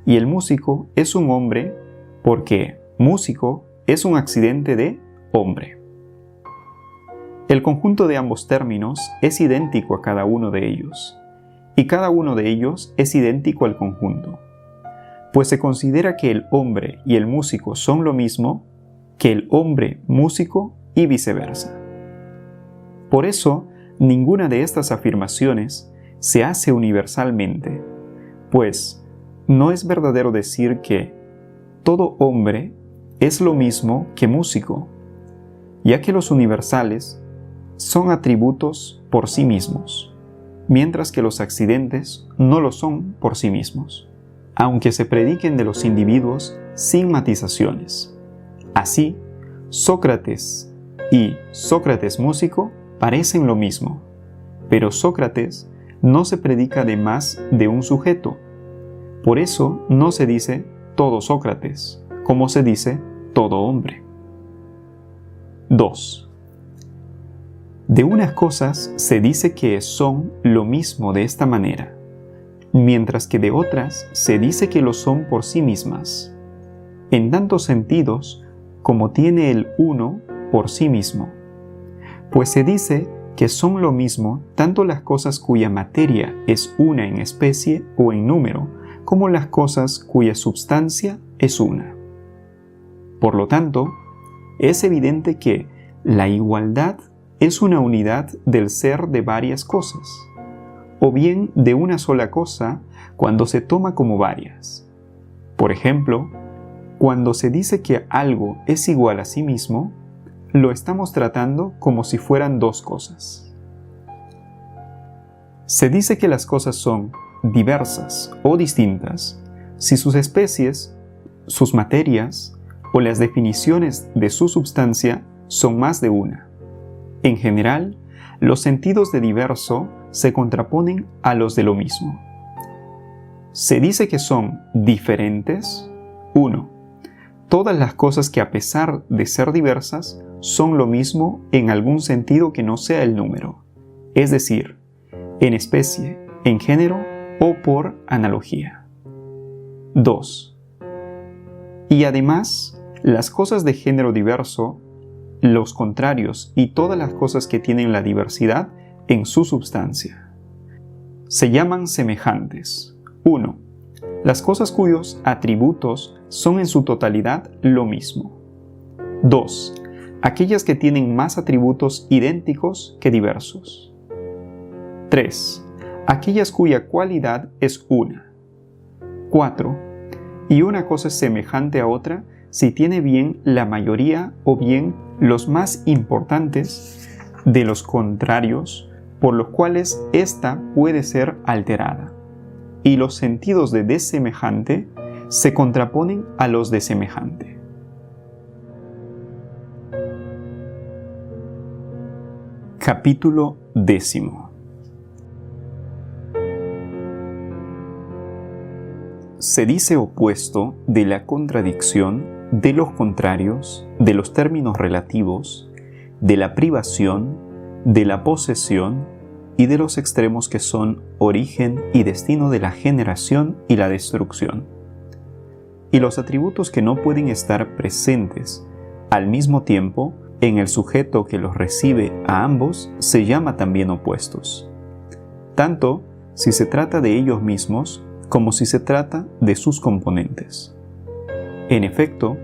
Speaker 1: Y el músico es un hombre, porque músico es un accidente de hombre. El conjunto de ambos términos es idéntico a cada uno de ellos, y cada uno de ellos es idéntico al conjunto, pues se considera que el hombre y el músico son lo mismo que el hombre músico y viceversa. Por eso, ninguna de estas afirmaciones se hace universalmente, pues no es verdadero decir que todo hombre es lo mismo que músico, ya que los universales son atributos por sí mismos, mientras que los accidentes no lo son por sí mismos, aunque se prediquen de los individuos sin matizaciones. Así, Sócrates y Sócrates músico parecen lo mismo, pero Sócrates no se predica de más de un sujeto. Por eso no se dice todo Sócrates, como se dice todo hombre. 2. De unas cosas se dice que son lo mismo de esta manera, mientras que de otras se dice que lo son por sí mismas, en tantos sentidos como tiene el uno por sí mismo. Pues se dice que son lo mismo tanto las cosas cuya materia es una en especie o en número, como las cosas cuya substancia es una. Por lo tanto, es evidente que la igualdad es una unidad del ser de varias cosas, o bien de una sola cosa cuando se toma como varias. Por ejemplo, cuando se dice que algo es igual a sí mismo, lo estamos tratando como si fueran dos cosas. Se dice que las cosas son diversas o distintas si sus especies, sus materias, o las definiciones de su substancia son más de una. En general, los sentidos de diverso se contraponen a los de lo mismo. Se dice que son diferentes. 1. Todas las cosas que a pesar de ser diversas son lo mismo en algún sentido que no sea el número, es decir, en especie, en género o por analogía. 2. Y además, las cosas de género diverso, los contrarios y todas las cosas que tienen la diversidad en su substancia se llaman semejantes. 1. Las cosas cuyos atributos son en su totalidad lo mismo. 2. Aquellas que tienen más atributos idénticos que diversos. 3. Aquellas cuya cualidad es una. 4. Y una cosa es semejante a otra si tiene bien la mayoría o bien los más importantes de los contrarios por los cuales ésta puede ser alterada. Y los sentidos de desemejante se contraponen a los de semejante. Capítulo 10. Se dice opuesto de la contradicción, de los contrarios, de los términos relativos, de la privación, de la posesión y de los extremos que son origen y destino de la generación y la destrucción. Y los atributos que no pueden estar presentes al mismo tiempo en el sujeto que los recibe a ambos se llama también opuestos, tanto si se trata de ellos mismos como si se trata de sus componentes. En efecto,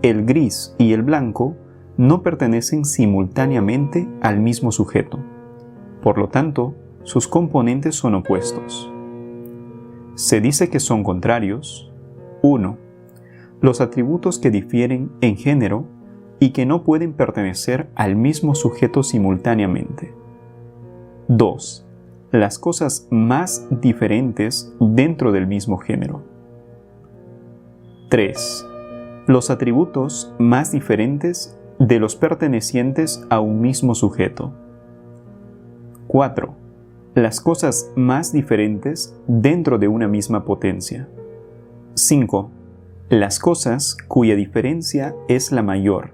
Speaker 1: el gris y el blanco no pertenecen simultáneamente al mismo sujeto. Por lo tanto, sus componentes son opuestos. Se dice que son contrarios. 1. Los atributos que difieren en género y que no pueden pertenecer al mismo sujeto simultáneamente. 2. Las cosas más diferentes dentro del mismo género. 3. Los atributos más diferentes de los pertenecientes a un mismo sujeto. 4. Las cosas más diferentes dentro de una misma potencia. 5. Las cosas cuya diferencia es la mayor,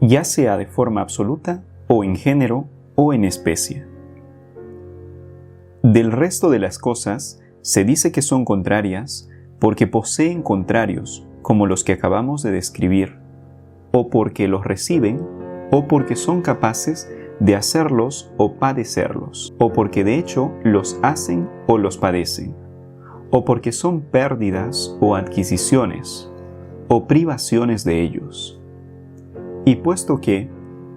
Speaker 1: ya sea de forma absoluta o en género o en especie. Del resto de las cosas se dice que son contrarias porque poseen contrarios como los que acabamos de describir, o porque los reciben, o porque son capaces de hacerlos o padecerlos, o porque de hecho los hacen o los padecen, o porque son pérdidas o adquisiciones, o privaciones de ellos. Y puesto que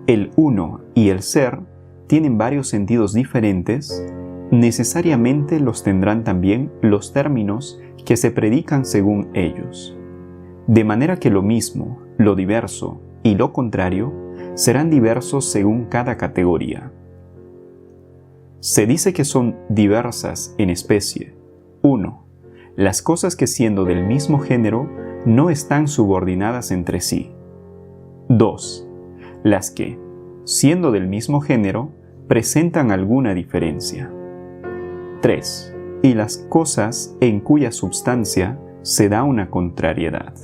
Speaker 1: el uno y el ser tienen varios sentidos diferentes, necesariamente los tendrán también los términos que se predican según ellos. De manera que lo mismo, lo diverso y lo contrario serán diversos según cada categoría. Se dice que son diversas en especie. 1. Las cosas que siendo del mismo género no están subordinadas entre sí. 2. Las que, siendo del mismo género, presentan alguna diferencia. 3. Y las cosas en cuya substancia se da una contrariedad.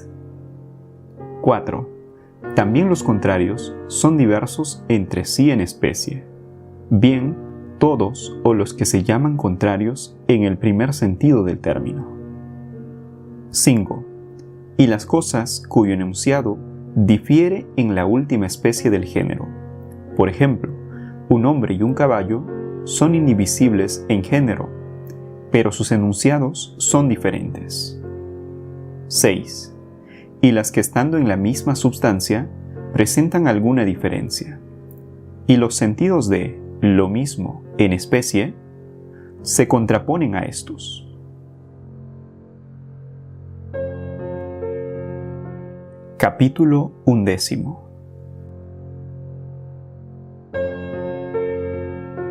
Speaker 1: 4. También los contrarios son diversos entre sí en especie, bien todos o los que se llaman contrarios en el primer sentido del término. 5. Y las cosas cuyo enunciado difiere en la última especie del género. Por ejemplo, un hombre y un caballo son indivisibles en género, pero sus enunciados son diferentes. 6. Y las que estando en la misma substancia presentan alguna diferencia. Y los sentidos de lo mismo en especie se contraponen a estos. Capítulo 11.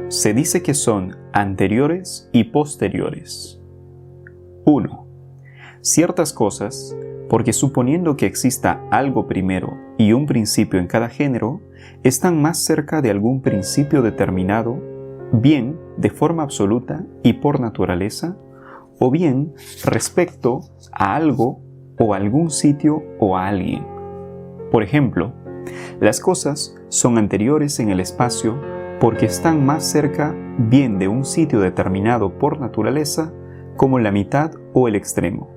Speaker 1: Se dice que son anteriores y posteriores. 1. Ciertas cosas porque suponiendo que exista algo primero y un principio en cada género, están más cerca de algún principio determinado, bien de forma absoluta y por naturaleza, o bien respecto a algo o a algún sitio o a alguien. Por ejemplo, las cosas son anteriores en el espacio porque están más cerca bien de un sitio determinado por naturaleza, como la mitad o el extremo,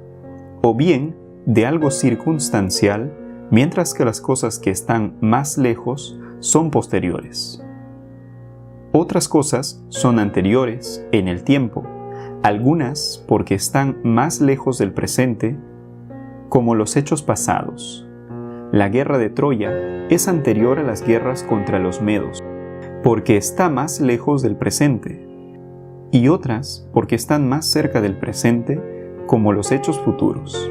Speaker 1: o bien de algo circunstancial, mientras que las cosas que están más lejos son posteriores. Otras cosas son anteriores en el tiempo, algunas porque están más lejos del presente, como los hechos pasados. La guerra de Troya es anterior a las guerras contra los medos, porque está más lejos del presente, y otras porque están más cerca del presente, como los hechos futuros.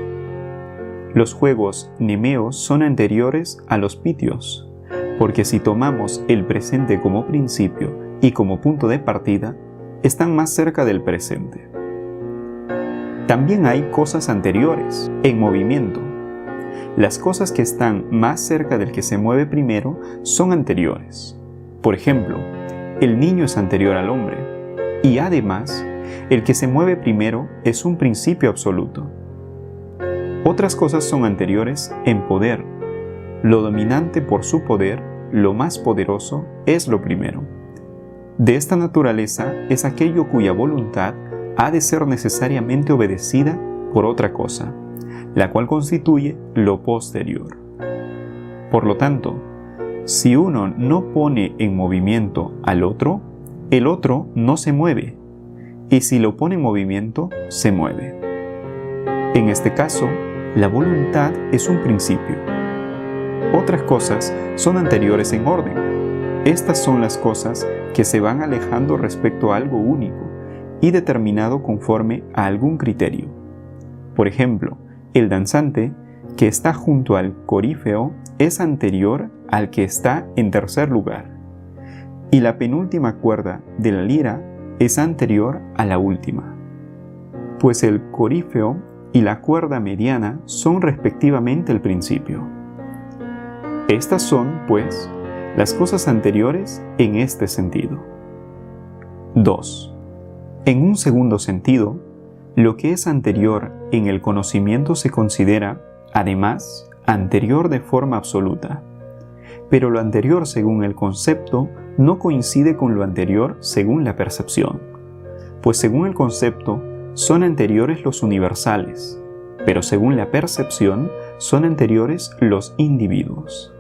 Speaker 1: Los juegos nemeos son anteriores a los pitios, porque si tomamos el presente como principio y como punto de partida, están más cerca del presente. También hay cosas anteriores, en movimiento. Las cosas que están más cerca del que se mueve primero son anteriores. Por ejemplo, el niño es anterior al hombre, y además, el que se mueve primero es un principio absoluto. Otras cosas son anteriores en poder. Lo dominante por su poder, lo más poderoso, es lo primero. De esta naturaleza es aquello cuya voluntad ha de ser necesariamente obedecida por otra cosa, la cual constituye lo posterior. Por lo tanto, si uno no pone en movimiento al otro, el otro no se mueve, y si lo pone en movimiento, se mueve. En este caso, la voluntad es un principio. Otras cosas son anteriores en orden. Estas son las cosas que se van alejando respecto a algo único y determinado conforme a algún criterio. Por ejemplo, el danzante que está junto al corífeo es anterior al que está en tercer lugar, y la penúltima cuerda de la lira es anterior a la última, pues el corífeo y la cuerda mediana son respectivamente el principio. Estas son, pues, las cosas anteriores en este sentido. 2. En un segundo sentido, lo que es anterior en el conocimiento se considera, además, anterior de forma absoluta. Pero lo anterior según el concepto no coincide con lo anterior según la percepción, pues según el concepto son anteriores los universales, pero según la percepción son anteriores los individuos.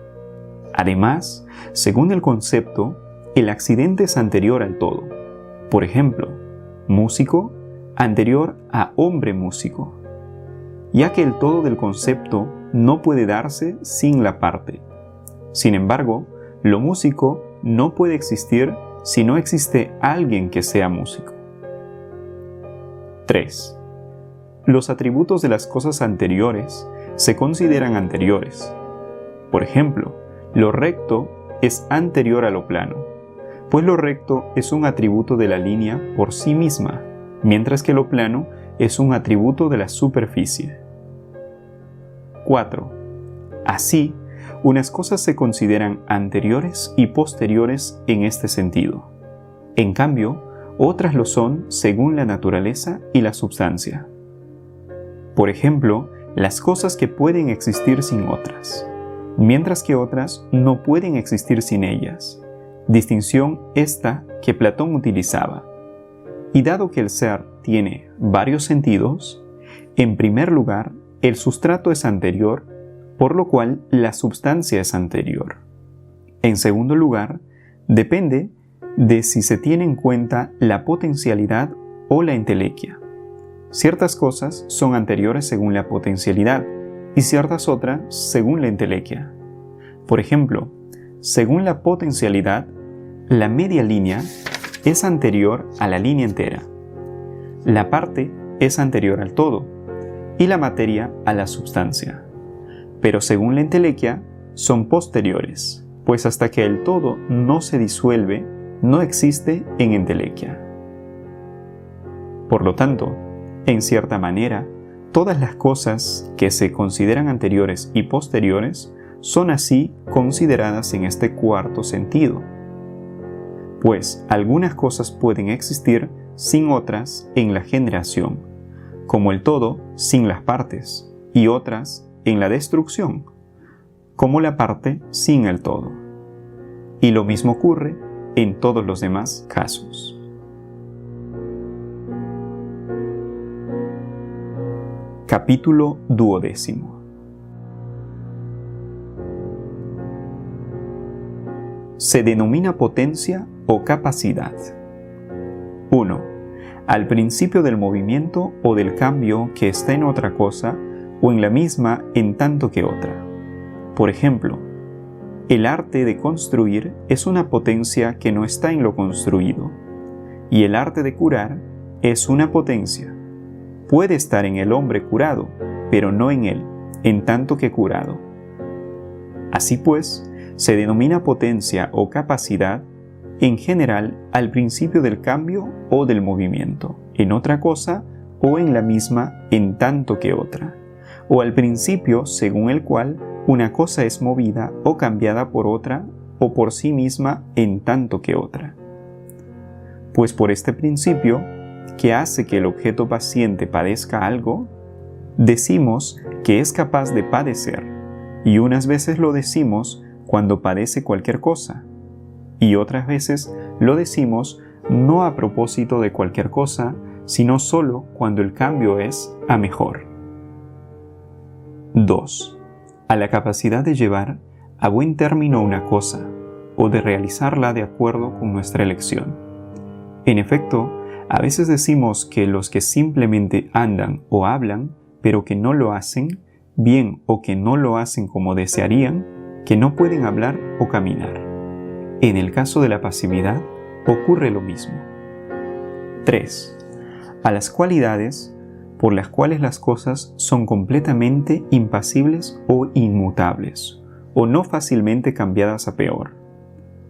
Speaker 1: Además, según el concepto, el accidente es anterior al todo. Por ejemplo, músico anterior a hombre músico, ya que el todo del concepto no puede darse sin la parte. Sin embargo, lo músico no puede existir si no existe alguien que sea músico. 3. Los atributos de las cosas anteriores se consideran anteriores. Por ejemplo, lo recto es anterior a lo plano, pues lo recto es un atributo de la línea por sí misma, mientras que lo plano es un atributo de la superficie. 4. Así, unas cosas se consideran anteriores y posteriores en este sentido. En cambio, otras lo son según la naturaleza y la substancia. Por ejemplo, las cosas que pueden existir sin otras, mientras que otras no pueden existir sin ellas, distinción esta que Platón utilizaba. Y dado que el ser tiene varios sentidos, en primer lugar, el sustrato es anterior, por lo cual la substancia es anterior. En segundo lugar, depende de si se tiene en cuenta la potencialidad o la entelequia. Ciertas cosas son anteriores según la potencialidad y ciertas otras según la entelequia. Por ejemplo, según la potencialidad, la media línea es anterior a la línea entera, la parte es anterior al todo y la materia a la substancia. Pero según la entelequia, son posteriores, pues hasta que el todo no se disuelve, no existe en entelequia. Por lo tanto, en cierta manera, Todas las cosas que se consideran anteriores y posteriores son así consideradas en este cuarto sentido, pues algunas cosas pueden existir sin otras en la generación, como el todo sin las partes, y otras en la destrucción, como la parte sin el todo. Y lo mismo ocurre en todos los demás casos. Capítulo 12. Se denomina potencia o capacidad. 1. Al principio del movimiento o del cambio que está en otra cosa o en la misma en tanto que otra. Por ejemplo, el arte de construir es una potencia que no está en lo construido, y el arte de curar es una potencia. Puede estar en el hombre curado, pero no en él, en tanto que curado. Así pues, se denomina potencia o capacidad en general al principio del cambio o del movimiento, en otra cosa o en la misma en tanto que otra, o al principio según el cual una cosa es movida o cambiada por otra o por sí misma en tanto que otra. Pues por este principio, que hace que el objeto paciente padezca algo, decimos que es capaz de padecer, y unas veces lo decimos cuando padece cualquier cosa, y otras veces lo decimos no a propósito de cualquier cosa, sino solo cuando el cambio es a mejor. 2. A la capacidad de llevar a buen término una cosa, o de realizarla de acuerdo con nuestra elección. En efecto, a veces decimos que los que simplemente andan o hablan, pero que no lo hacen bien o que no lo hacen como desearían, que no pueden hablar o caminar. En el caso de la pasividad, ocurre lo mismo. 3. A las cualidades por las cuales las cosas son completamente impasibles o inmutables, o no fácilmente cambiadas a peor.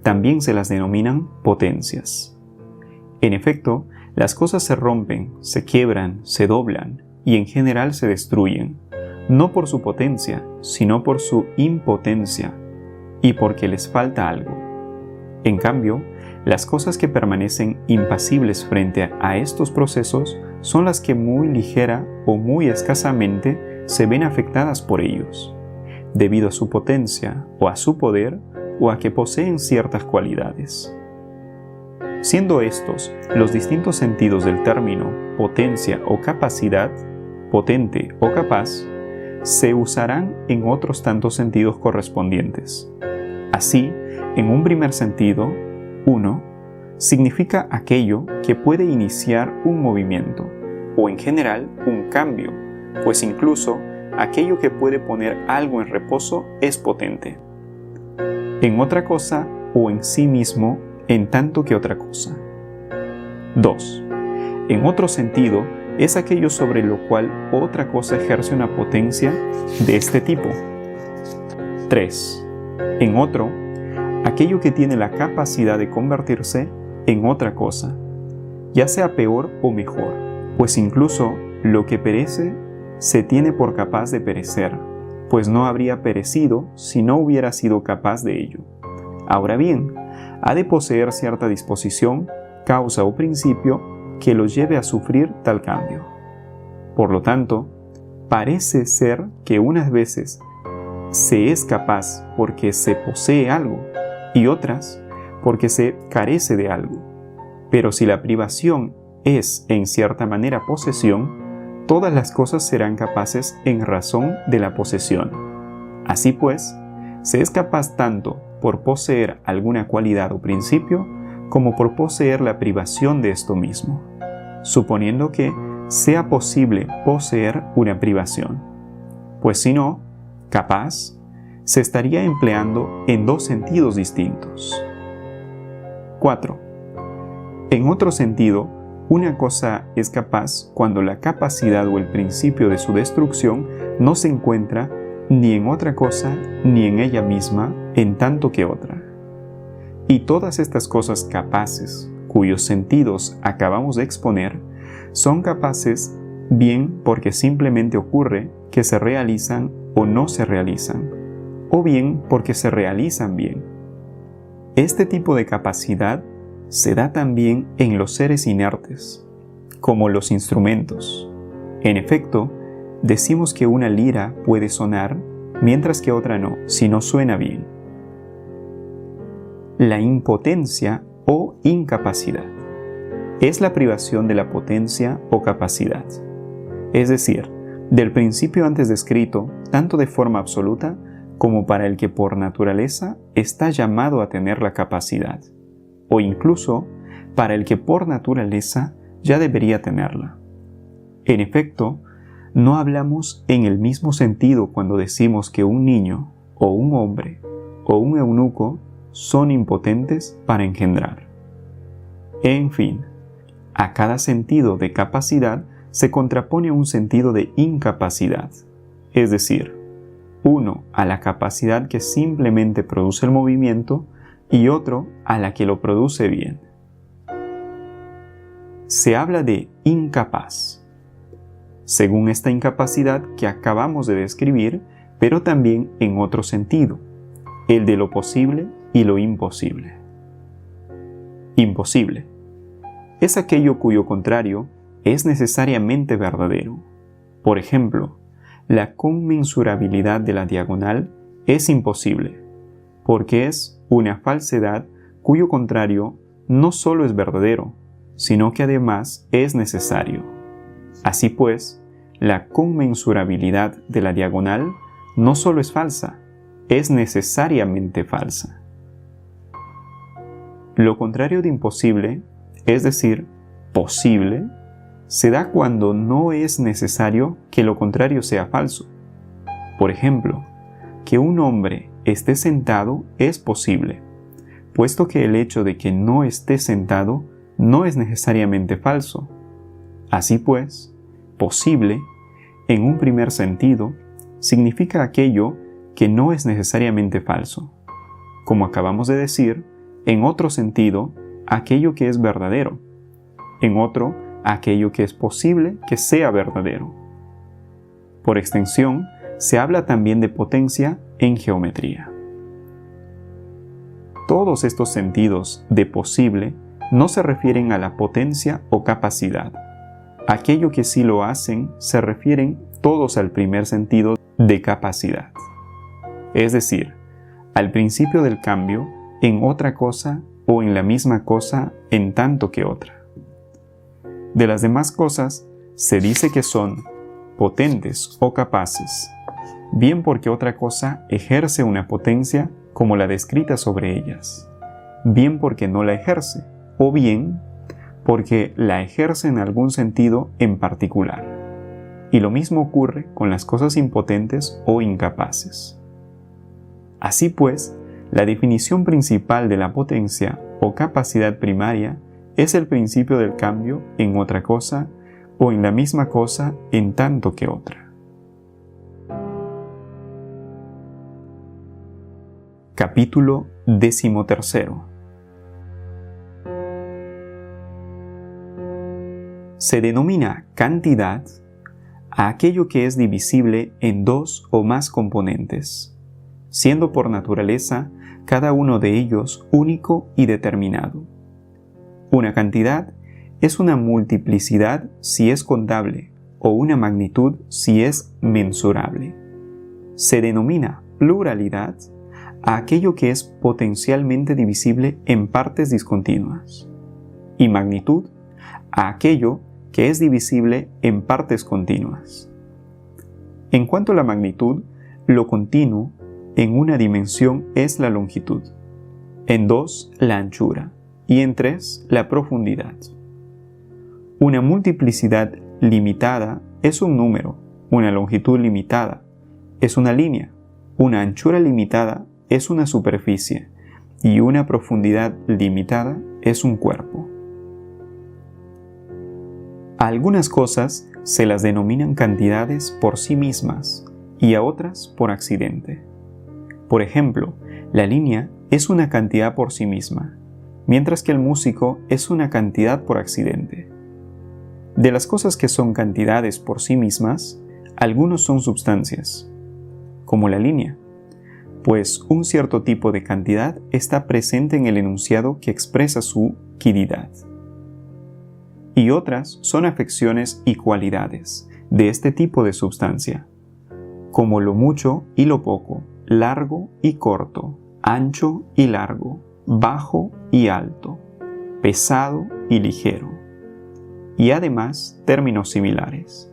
Speaker 1: También se las denominan potencias. En efecto, las cosas se rompen, se quiebran, se doblan y en general se destruyen, no por su potencia, sino por su impotencia y porque les falta algo. En cambio, las cosas que permanecen impasibles frente a estos procesos son las que muy ligera o muy escasamente se ven afectadas por ellos, debido a su potencia o a su poder o a que poseen ciertas cualidades. Siendo estos los distintos sentidos del término potencia o capacidad, potente o capaz, se usarán en otros tantos sentidos correspondientes. Así, en un primer sentido, 1 significa aquello que puede iniciar un movimiento, o en general un cambio, pues incluso aquello que puede poner algo en reposo es potente. En otra cosa o en sí mismo, en tanto que otra cosa. 2. En otro sentido, es aquello sobre lo cual otra cosa ejerce una potencia de este tipo. 3. En otro, aquello que tiene la capacidad de convertirse en otra cosa, ya sea peor o mejor, pues incluso lo que perece se tiene por capaz de perecer, pues no habría perecido si no hubiera sido capaz de ello. Ahora bien, ha de poseer cierta disposición, causa o principio que lo lleve a sufrir tal cambio. Por lo tanto, parece ser que unas veces se es capaz porque se posee algo y otras porque se carece de algo. Pero si la privación es en cierta manera posesión, todas las cosas serán capaces en razón de la posesión. Así pues, se es capaz tanto por poseer alguna cualidad o principio, como por poseer la privación de esto mismo, suponiendo que sea posible poseer una privación, pues si no, capaz, se estaría empleando en dos sentidos distintos. 4. En otro sentido, una cosa es capaz cuando la capacidad o el principio de su destrucción no se encuentra ni en otra cosa ni en ella misma en tanto que otra. Y todas estas cosas capaces, cuyos sentidos acabamos de exponer, son capaces bien porque simplemente ocurre que se realizan o no se realizan, o bien porque se realizan bien. Este tipo de capacidad se da también en los seres inertes, como los instrumentos. En efecto, decimos que una lira puede sonar, mientras que otra no, si no suena bien. La impotencia o incapacidad es la privación de la potencia o capacidad, es decir, del principio antes descrito, tanto de forma absoluta como para el que por naturaleza está llamado a tener la capacidad, o incluso para el que por naturaleza ya debería tenerla. En efecto, no hablamos en el mismo sentido cuando decimos que un niño, o un hombre, o un eunuco son impotentes para engendrar. En fin, a cada sentido de capacidad se contrapone un sentido de incapacidad, es decir, uno a la capacidad que simplemente produce el movimiento y otro a la que lo produce bien. Se habla de incapaz, según esta incapacidad que acabamos de describir, pero también en otro sentido, el de lo posible y lo imposible. Imposible es aquello cuyo contrario es necesariamente verdadero. Por ejemplo, la conmensurabilidad de la diagonal es imposible, porque es una falsedad cuyo contrario no solo es verdadero, sino que además es necesario. Así pues, la conmensurabilidad de la diagonal no solo es falsa, es necesariamente falsa. Lo contrario de imposible, es decir, posible, se da cuando no es necesario que lo contrario sea falso. Por ejemplo, que un hombre esté sentado es posible, puesto que el hecho de que no esté sentado no es necesariamente falso. Así pues, posible, en un primer sentido, significa aquello que no es necesariamente falso. Como acabamos de decir, en otro sentido, aquello que es verdadero. En otro, aquello que es posible que sea verdadero. Por extensión, se habla también de potencia en geometría. Todos estos sentidos de posible no se refieren a la potencia o capacidad. Aquello que sí lo hacen se refieren todos al primer sentido de capacidad. Es decir, al principio del cambio en otra cosa o en la misma cosa en tanto que otra. De las demás cosas se dice que son potentes o capaces, bien porque otra cosa ejerce una potencia como la descrita sobre ellas, bien porque no la ejerce, o bien porque la ejerce en algún sentido en particular. Y lo mismo ocurre con las cosas impotentes o incapaces. Así pues, la definición principal de la potencia o capacidad primaria es el principio del cambio en otra cosa o en la misma cosa en tanto que otra. Capítulo 13. Se denomina cantidad a aquello que es divisible en dos o más componentes, siendo por naturaleza cada uno de ellos único y determinado. Una cantidad es una multiplicidad si es contable o una magnitud si es mensurable. Se denomina pluralidad a aquello que es potencialmente divisible en partes discontinuas, y magnitud a aquello que es divisible en partes continuas. En cuanto a la magnitud, lo continuo en una dimensión es la longitud, en dos la anchura y en tres la profundidad. Una multiplicidad limitada es un número, una longitud limitada es una línea, una anchura limitada es una superficie y una profundidad limitada es un cuerpo. A algunas cosas se las denominan cantidades por sí mismas y a otras por accidente. Por ejemplo, la línea es una cantidad por sí misma, mientras que el músico es una cantidad por accidente. De las cosas que son cantidades por sí mismas, algunos son substancias, como la línea, pues un cierto tipo de cantidad está presente en el enunciado que expresa su quididad. Y otras son afecciones y cualidades de este tipo de substancia, como lo mucho y lo poco, largo y corto, ancho y largo, bajo y alto, pesado y ligero, y además términos similares.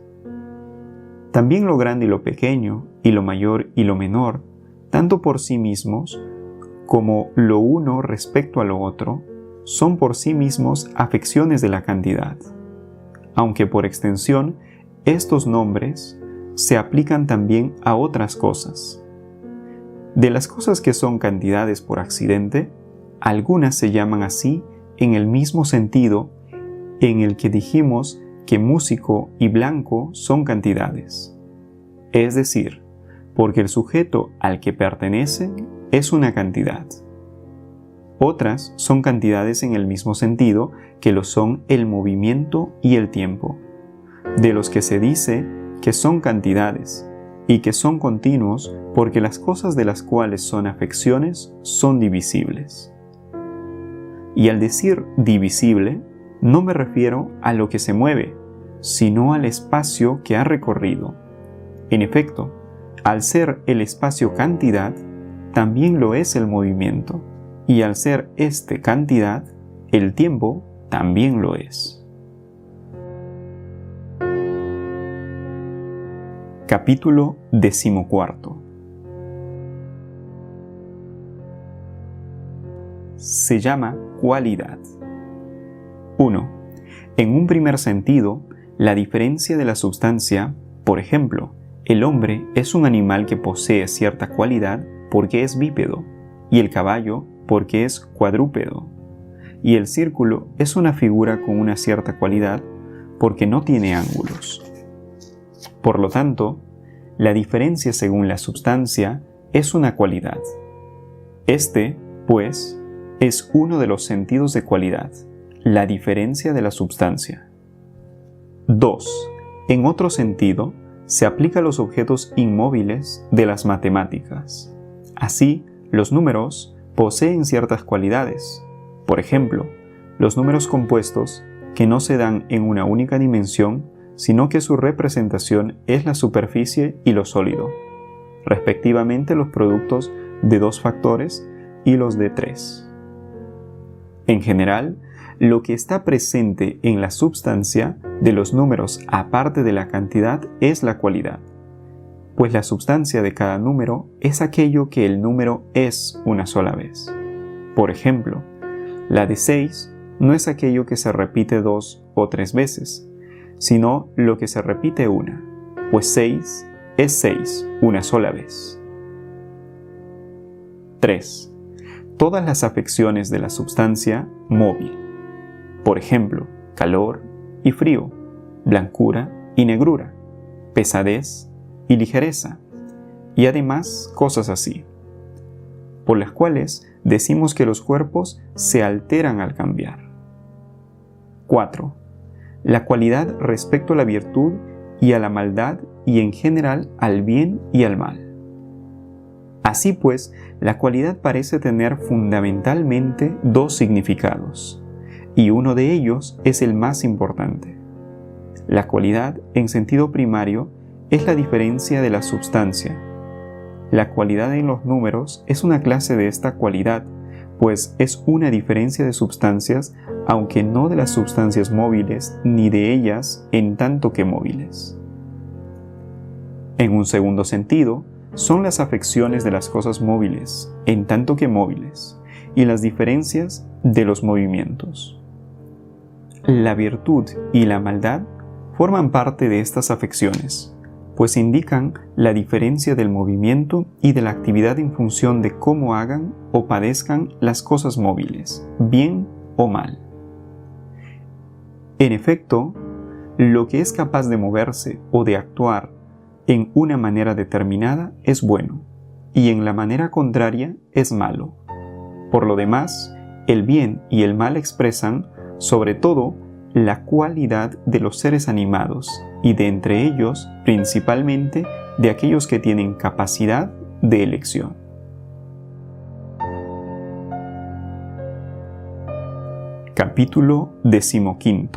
Speaker 1: También lo grande y lo pequeño, y lo mayor y lo menor, tanto por sí mismos como lo uno respecto a lo otro, son por sí mismos afecciones de la cantidad, aunque por extensión estos nombres se aplican también a otras cosas. De las cosas que son cantidades por accidente, algunas se llaman así en el mismo sentido en el que dijimos que músico y blanco son cantidades. Es decir, porque el sujeto al que pertenecen es una cantidad. Otras son cantidades en el mismo sentido que lo son el movimiento y el tiempo, de los que se dice que son cantidades y que son continuos porque las cosas de las cuales son afecciones son divisibles. Y al decir divisible, no me refiero a lo que se mueve, sino al espacio que ha recorrido. En efecto, al ser el espacio cantidad, también lo es el movimiento, y al ser este cantidad, el tiempo también lo es. Capítulo 14. Se llama cualidad. 1. En un primer sentido, la diferencia de la substancia, por ejemplo, el hombre es un animal que posee cierta cualidad porque es bípedo, y el caballo porque es cuadrúpedo, y el círculo es una figura con una cierta cualidad porque no tiene ángulos. Por lo tanto, la diferencia según la substancia es una cualidad. Este, pues, es uno de los sentidos de cualidad, la diferencia de la substancia. 2. En otro sentido, se aplica a los objetos inmóviles de las matemáticas. Así, los números poseen ciertas cualidades. Por ejemplo, los números compuestos que no se dan en una única dimensión, sino que su representación es la superficie y lo sólido, respectivamente los productos de 2 factores y los de 3. En general, lo que está presente en la substancia de los números aparte de la cantidad es la cualidad, pues la substancia de cada número es aquello que el número es una sola vez. Por ejemplo, la de 6 no es aquello que se repite 2 o 3 veces, sino lo que se repite una, pues 6 es 6 una sola vez. 3. Todas las afecciones de la substancia móvil, por ejemplo, calor y frío, blancura y negrura, pesadez y ligereza, y además cosas así, por las cuales decimos que los cuerpos se alteran al cambiar. 4. La cualidad respecto a la virtud y a la maldad y en general al bien y al mal. Así pues, la cualidad parece tener fundamentalmente 2 significados, y uno de ellos es el más importante. La cualidad, en sentido primario, es la diferencia de la substancia. La cualidad en los números es una clase de esta cualidad, pues es una diferencia de substancias, aunque no de las substancias móviles ni de ellas en tanto que móviles. En un segundo sentido, son las afecciones de las cosas móviles, en tanto que móviles, y las diferencias de los movimientos. La virtud y la maldad forman parte de estas afecciones, pues indican la diferencia del movimiento y de la actividad en función de cómo hagan o padezcan las cosas móviles, bien o mal. En efecto, lo que es capaz de moverse o de actuar en una manera determinada es bueno, y en la manera contraria es malo. Por lo demás, el bien y el mal expresan, sobre todo, la cualidad de los seres animados y de entre ellos principalmente de aquellos que tienen capacidad de elección. Capítulo 15.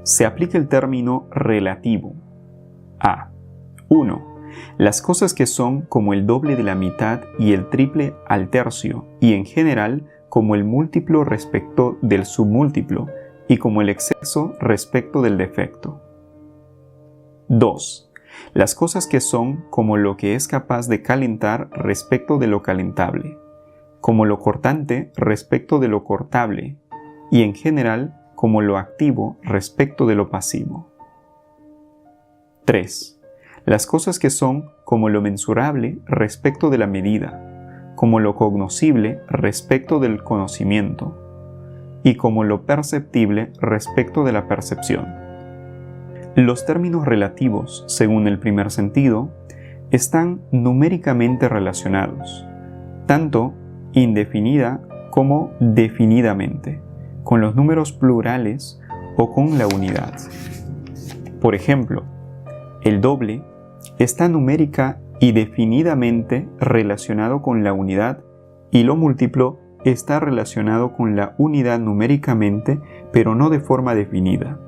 Speaker 1: Se aplica el término relativo a 1. Las cosas que son como el doble de la mitad y el triple al tercio, y en general como el múltiplo respecto del submúltiplo, y como el exceso respecto del defecto. 2. Las cosas que son como lo que es capaz de calentar respecto de lo calentable, como lo cortante respecto de lo cortable, y en general como lo activo respecto de lo pasivo. 3. Las cosas que son como lo mensurable respecto de la medida, como lo cognoscible respecto del conocimiento, y como lo perceptible respecto de la percepción. Los términos relativos, según el primer sentido, están numéricamente relacionados, tanto indefinida como definidamente, con los números plurales o con la unidad. Por ejemplo, el doble está numérica y definidamente relacionado con la unidad y lo múltiplo está relacionado con la unidad numéricamente, pero no de forma definida.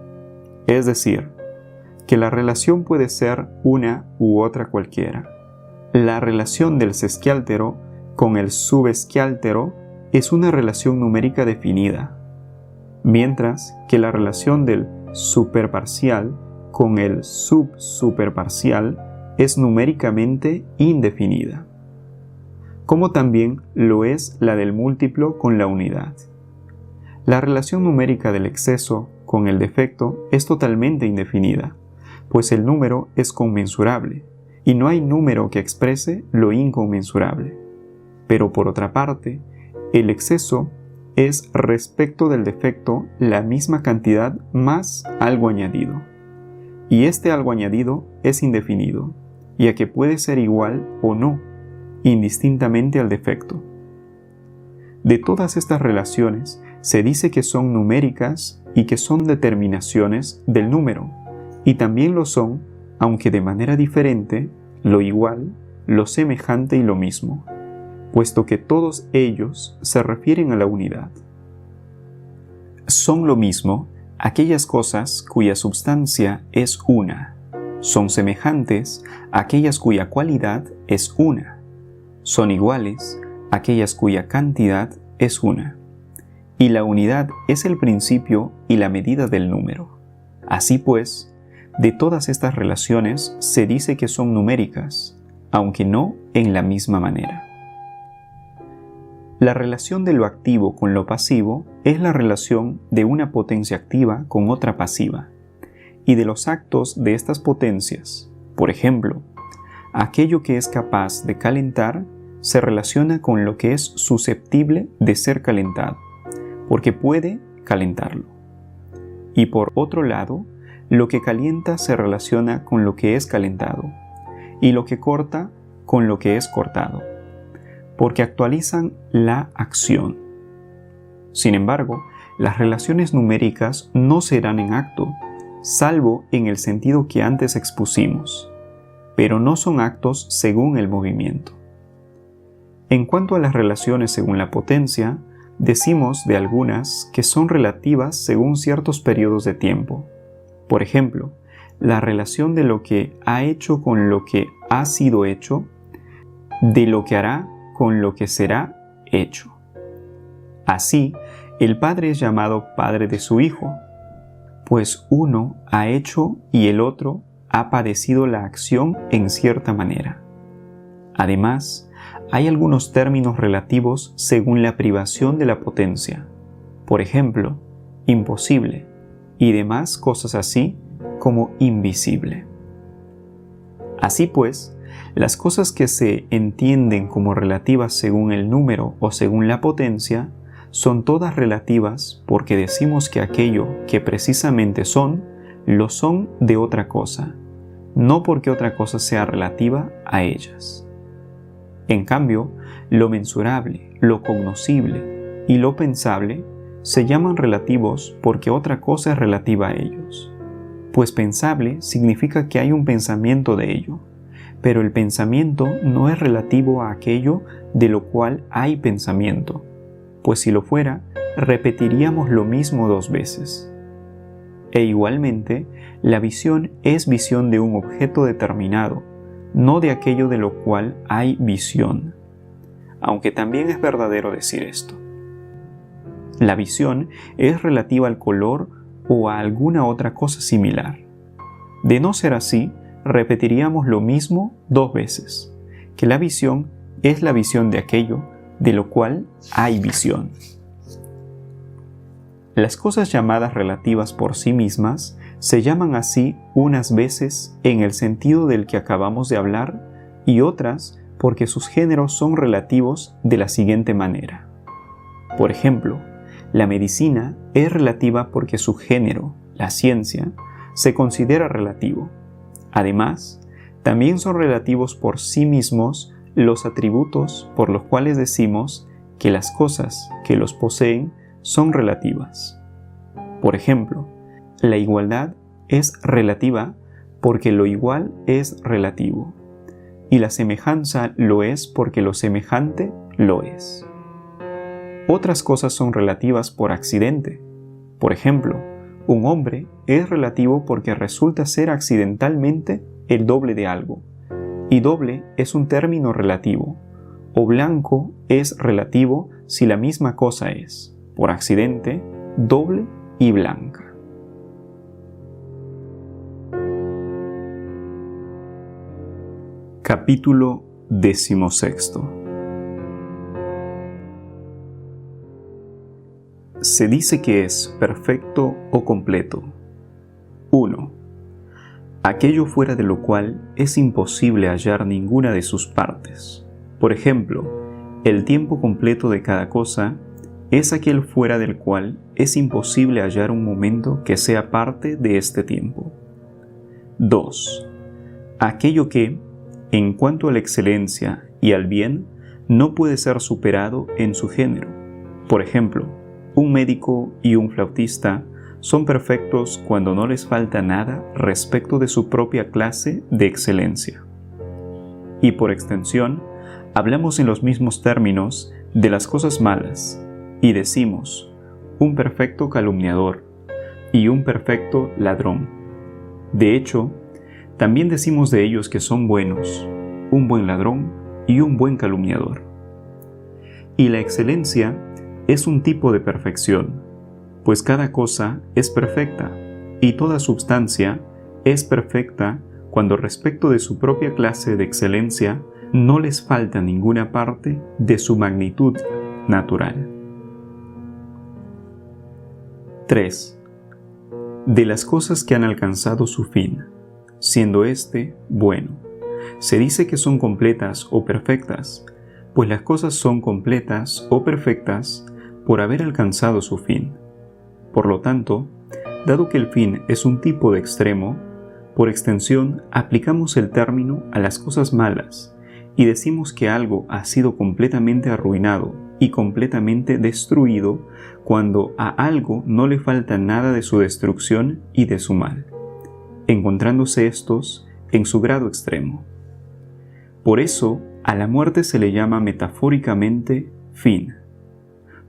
Speaker 1: Es decir, que la relación puede ser una u otra cualquiera. La relación del sesquiáltero con el subesquiáltero es una relación numérica definida, mientras que la relación del superparcial con el subsuperparcial es numéricamente indefinida, como también lo es la del múltiplo con la unidad. La relación numérica del exceso con el defecto es totalmente indefinida, pues el número es conmensurable, y no hay número que exprese lo inconmensurable. Pero por otra parte, el exceso es respecto del defecto la misma cantidad más algo añadido. Y este algo añadido es indefinido, ya que puede ser igual o no, indistintamente al defecto. De todas estas relaciones se dice que son numéricas y que son determinaciones del número, y también lo son, aunque de manera diferente, lo igual, lo semejante y lo mismo, puesto que todos ellos se refieren a la unidad. Son lo mismo aquellas cosas cuya substancia es una, son semejantes aquellas cuya cualidad es una, son iguales aquellas cuya cantidad es una, y la unidad es el principio y la medida del número. Así pues, de todas estas relaciones se dice que son numéricas, aunque no en la misma manera. La relación de lo activo con lo pasivo es la relación de una potencia activa con otra pasiva, y de los actos de estas potencias. Por ejemplo, aquello que es capaz de calentar se relaciona con lo que es susceptible de ser calentado, porque puede calentarlo. Y por otro lado, lo que calienta se relaciona con lo que es calentado, y lo que corta con lo que es cortado, porque actualizan la acción. Sin embargo, las relaciones numéricas no serán en acto, salvo en el sentido que antes expusimos, pero no son actos según el movimiento. En cuanto a las relaciones según la potencia, decimos de algunas que son relativas según ciertos periodos de tiempo. Por ejemplo, la relación de lo que ha hecho con lo que ha sido hecho, de lo que hará con lo que será hecho. Así, el padre es llamado padre de su hijo, pues uno ha hecho y el otro ha padecido la acción en cierta manera. Además, hay algunos términos relativos según la privación de la potencia, por ejemplo, imposible, y demás cosas así como invisible. Así pues, las cosas que se entienden como relativas según el número o según la potencia son todas relativas porque decimos que aquello que precisamente son, lo son de otra cosa, no porque otra cosa sea relativa a ellas. En cambio, lo mensurable, lo cognoscible y lo pensable se llaman relativos porque otra cosa es relativa a ellos. Pues pensable significa que hay un pensamiento de ello, pero el pensamiento no es relativo a aquello de lo cual hay pensamiento, pues si lo fuera, repetiríamos lo mismo 2 veces. E igualmente, la visión es visión de un objeto determinado, no de aquello de lo cual hay visión, aunque también es verdadero decir esto. La visión es relativa al color o a alguna otra cosa similar. De no ser así, repetiríamos lo mismo 2 veces, que la visión es la visión de aquello de lo cual hay visión. Las cosas llamadas relativas por sí mismas se llaman así unas veces en el sentido del que acabamos de hablar y otras porque sus géneros son relativos de la siguiente manera. Por ejemplo, la medicina es relativa porque su género, la ciencia, se considera relativo. Además, también son relativos por sí mismos los atributos por los cuales decimos que las cosas que los poseen son relativas. Por ejemplo, la igualdad es relativa porque lo igual es relativo, y la semejanza lo es porque lo semejante lo es. Otras cosas son relativas por accidente. Por ejemplo, un hombre es relativo porque resulta ser accidentalmente el doble de algo, y doble es un término relativo, o blanco es relativo si la misma cosa es, por accidente, doble y blanca. Capítulo 16. Se dice que es perfecto o completo. 1. Aquello fuera de lo cual es imposible hallar ninguna de sus partes. Por ejemplo, el tiempo completo de cada cosa es aquel fuera del cual es imposible hallar un momento que sea parte de este tiempo. 2. Aquello que, en cuanto a la excelencia y al bien, no puede ser superado en su género. Por ejemplo, un médico y un flautista son perfectos cuando no les falta nada respecto de su propia clase de excelencia. Y por extensión, hablamos en los mismos términos de las cosas malas, y decimos, un perfecto calumniador y un perfecto ladrón. De hecho, también decimos de ellos que son buenos, un buen ladrón y un buen calumniador. Y la excelencia es un tipo de perfección, pues cada cosa es perfecta, y toda substancia es perfecta cuando respecto de su propia clase de excelencia no les falta ninguna parte de su magnitud natural. 3. De las cosas que han alcanzado su fin, siendo éste bueno, se dice que son completas o perfectas, pues las cosas son completas o perfectas por haber alcanzado su fin. Por lo tanto, dado que el fin es un tipo de extremo, por extensión aplicamos el término a las cosas malas y decimos que algo ha sido completamente arruinado y completamente destruido cuando a algo no le falta nada de su destrucción y de su mal, encontrándose estos en su grado extremo. Por eso, a la muerte se le llama metafóricamente fin,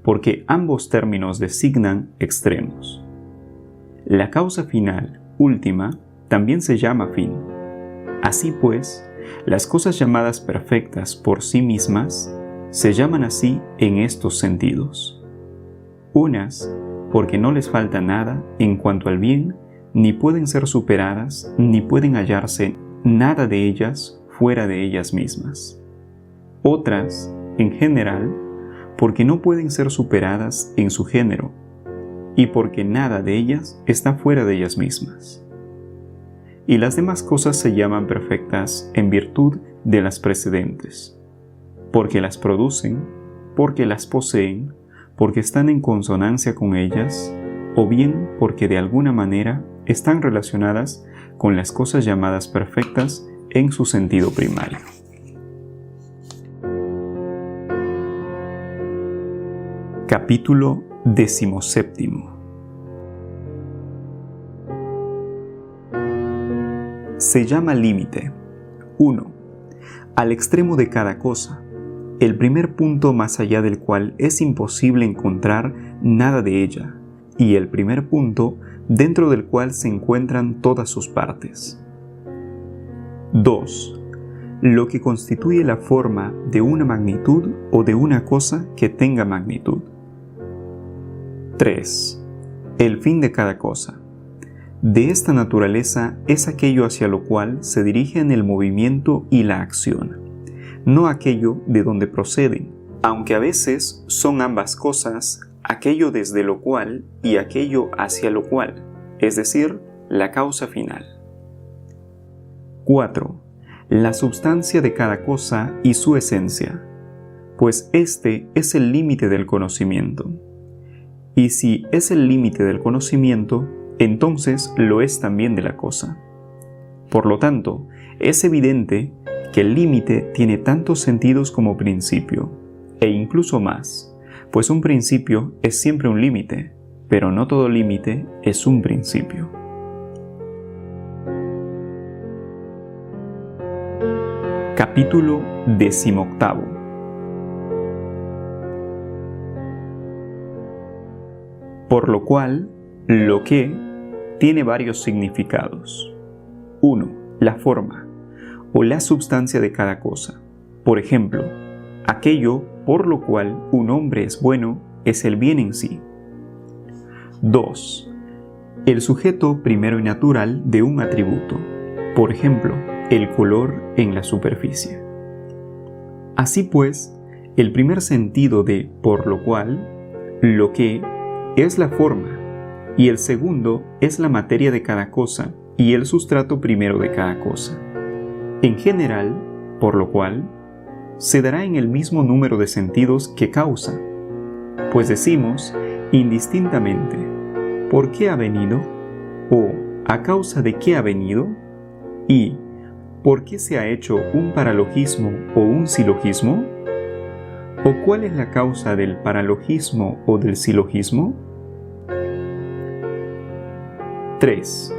Speaker 1: porque ambos términos designan extremos. La causa final, última, también se llama fin. Así pues, las cosas llamadas perfectas por sí mismas se llaman así en estos sentidos. Unas, porque no les falta nada en cuanto al bien, ni pueden ser superadas, ni pueden hallarse nada de ellas fuera de ellas mismas. Otras, en general, porque no pueden ser superadas en su género, y porque nada de ellas está fuera de ellas mismas. Y las demás cosas se llaman perfectas en virtud de las precedentes, porque las producen, porque las poseen, porque están en consonancia con ellas, o bien porque de alguna manera están relacionadas con las cosas llamadas perfectas en su sentido primario. Capítulo 17. Se llama límite. 1. Al extremo de cada cosa, el primer punto más allá del cual es imposible encontrar nada de ella, y el primer punto dentro del cual se encuentran todas sus partes. 2. Lo que constituye la forma de una magnitud o de una cosa que tenga magnitud. 3. El fin de cada cosa. De esta naturaleza es aquello hacia lo cual se dirigen el movimiento y la acción, no aquello de donde proceden, aunque a veces son ambas cosas, aquello desde lo cual y aquello hacia lo cual, es decir, la causa final. 4. La substancia de cada cosa y su esencia, pues este es el límite del conocimiento. Y si es el límite del conocimiento, entonces lo es también de la cosa. Por lo tanto, es evidente que el límite tiene tantos sentidos como principio, e incluso más, pues un principio es siempre un límite, pero no todo límite es un principio. Capítulo 18. Por lo cual, lo que tiene varios significados. 1. La forma, o la substancia de cada cosa. Por ejemplo, aquello por lo cual un hombre es bueno es el bien en sí. 2. El sujeto primero y natural de un atributo. Por ejemplo, el color en la superficie. Así pues, el primer sentido de por lo cual, lo que es la forma, y el segundo es la materia de cada cosa y el sustrato primero de cada cosa. En general, por lo cual, se dará en el mismo número de sentidos que causa, pues decimos indistintamente ¿por qué ha venido? O ¿a causa de qué ha venido? Y ¿por qué se ha hecho un paralogismo o un silogismo? ¿O cuál es la causa del paralogismo o del silogismo? 3.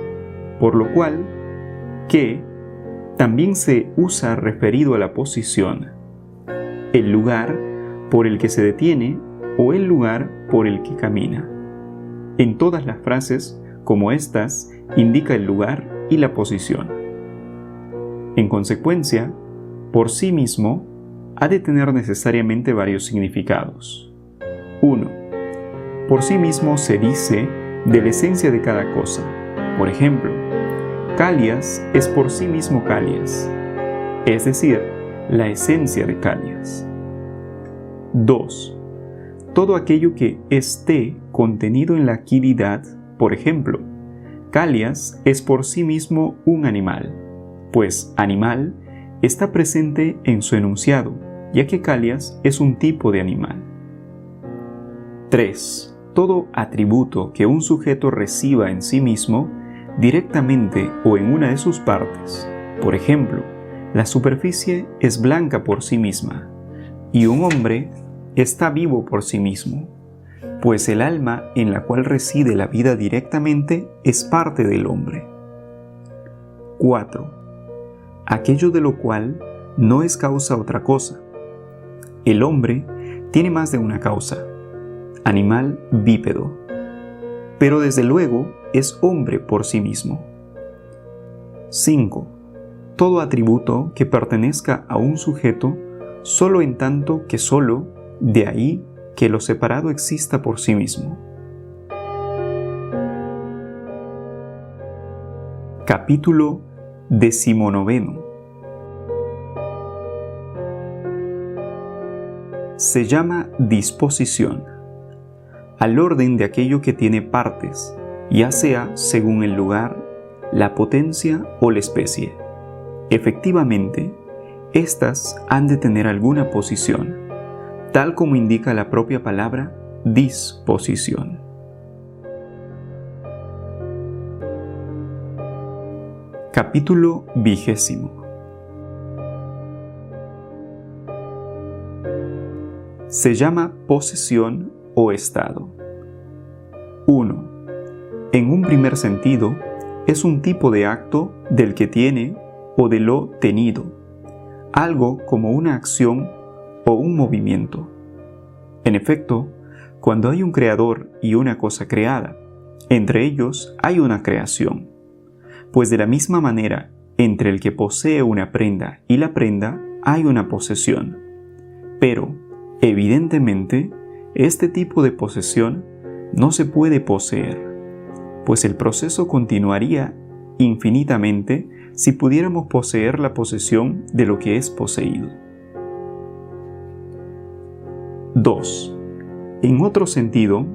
Speaker 1: Por lo cual, que también se usa referido a la posición, el lugar por el que se detiene o el lugar por el que camina. En todas las frases, como estas, indica el lugar y la posición. En consecuencia, por sí mismo, ha de tener necesariamente varios significados. 1. Por sí mismo se dice de la esencia de cada cosa. Por ejemplo, Calias es por sí mismo Calias, es decir, la esencia de Calias. 2. Todo aquello que esté contenido en la actividad, por ejemplo, Calias es por sí mismo un animal, pues animal está presente en su enunciado, ya que Calias es un tipo de animal. 3. Todo atributo que un sujeto reciba en sí mismo, directamente o en una de sus partes. Por ejemplo, la superficie es blanca por sí misma, y un hombre está vivo por sí mismo, pues el alma en la cual reside la vida directamente es parte del hombre. 4. Aquello de lo cual no es causa otra cosa. El hombre tiene más de una causa. Animal bípedo, pero desde luego es hombre por sí mismo. 5. Todo atributo que pertenezca a un sujeto solo en tanto que solo, de ahí que lo separado exista por sí mismo. Capítulo 19. Se llama disposición, al orden de aquello que tiene partes, ya sea según el lugar, la potencia o la especie. Efectivamente, éstas han de tener alguna posición, tal como indica la propia palabra disposición. Capítulo 20. Se llama posesión o estado. 1. En un primer sentido, es un tipo de acto del que tiene o de lo tenido, algo como una acción o un movimiento. En efecto, cuando hay un creador y una cosa creada, entre ellos hay una creación, pues de la misma manera, entre el que posee una prenda y la prenda hay una posesión. Pero, evidentemente, este tipo de posesión no se puede poseer, pues el proceso continuaría infinitamente si pudiéramos poseer la posesión de lo que es poseído. 2. En otro sentido,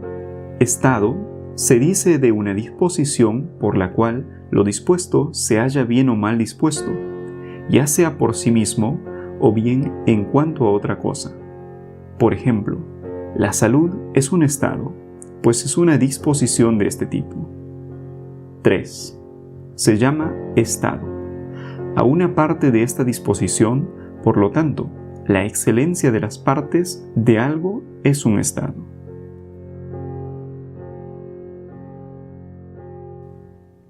Speaker 1: estado se dice de una disposición por la cual lo dispuesto se halla bien o mal dispuesto, ya sea por sí mismo o bien en cuanto a otra cosa. Por ejemplo, la salud es un estado, pues es una disposición de este tipo. 3. Se llama estado a una parte de esta disposición, por lo tanto, la excelencia de las partes de algo es un estado.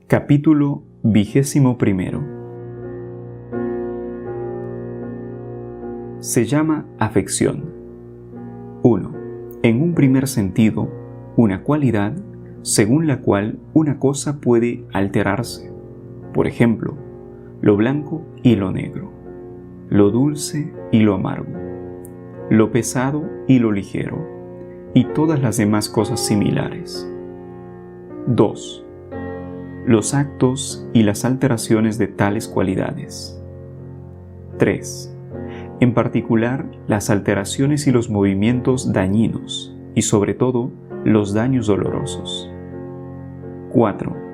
Speaker 1: Capítulo 21. Se llama afección. 1. En un primer sentido, una cualidad según la cual una cosa puede alterarse. Por ejemplo, lo blanco y lo negro, lo dulce y lo amargo, lo pesado y lo ligero, y todas las demás cosas similares. 2. Los actos y las alteraciones de tales cualidades. 3. En particular, las alteraciones y los movimientos dañinos, y sobre todo, los daños dolorosos. 4.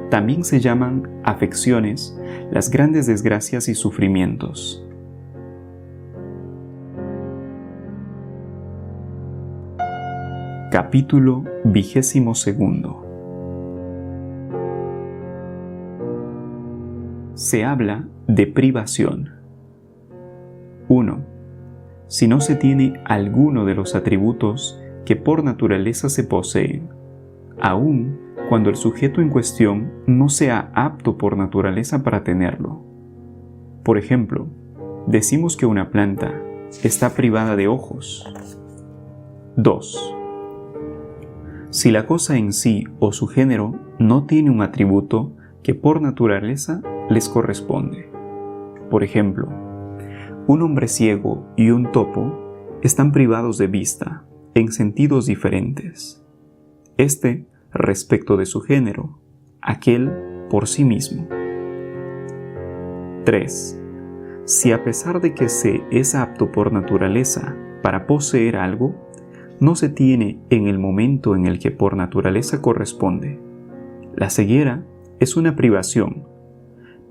Speaker 1: También se llaman afecciones las grandes desgracias y sufrimientos. Capítulo 22. Se habla de privación. 1. Si no se tiene alguno de los atributos que por naturaleza se poseen, aun cuando el sujeto en cuestión no sea apto por naturaleza para tenerlo. Por ejemplo, decimos que una planta está privada de ojos. 2. Si la cosa en sí o su género no tiene un atributo que por naturaleza les corresponde. Por ejemplo, un hombre ciego y un topo están privados de vista en sentidos diferentes. Este respecto de su género, aquel por sí mismo. 3. Si a pesar de que se es apto por naturaleza para poseer algo, no se tiene en el momento en el que por naturaleza corresponde. La ceguera es una privación,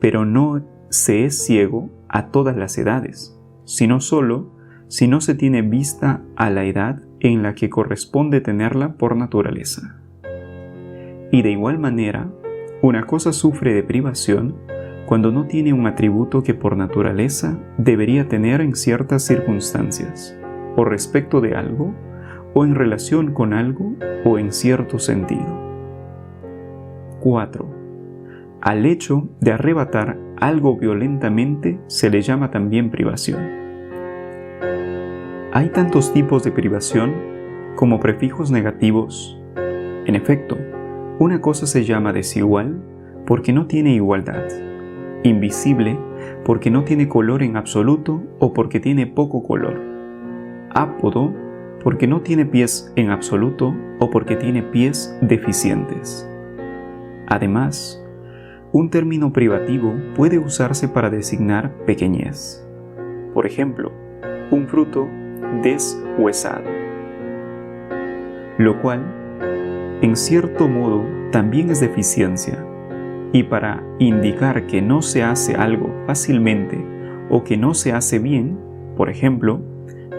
Speaker 1: pero no se es ciego a todas las edades, sino solo si no se tiene vista a la edad en la que corresponde tenerla por naturaleza. Y de igual manera, una cosa sufre de privación cuando no tiene un atributo que por naturaleza debería tener en ciertas circunstancias, o respecto de algo, o en relación con algo, o en cierto sentido. 4. Al hecho de arrebatar algo violentamente se le llama también privación. Hay tantos tipos de privación como prefijos negativos. En efecto, una cosa se llama desigual porque no tiene igualdad, invisible porque no tiene color en absoluto o porque tiene poco color, ápodo porque no tiene pies en absoluto o porque tiene pies deficientes. Además, un término privativo puede usarse para designar pequeñez. Por ejemplo, un fruto deshuesado, lo cual en cierto modo también es deficiencia, y para indicar que no se hace algo fácilmente o que no se hace bien, por ejemplo,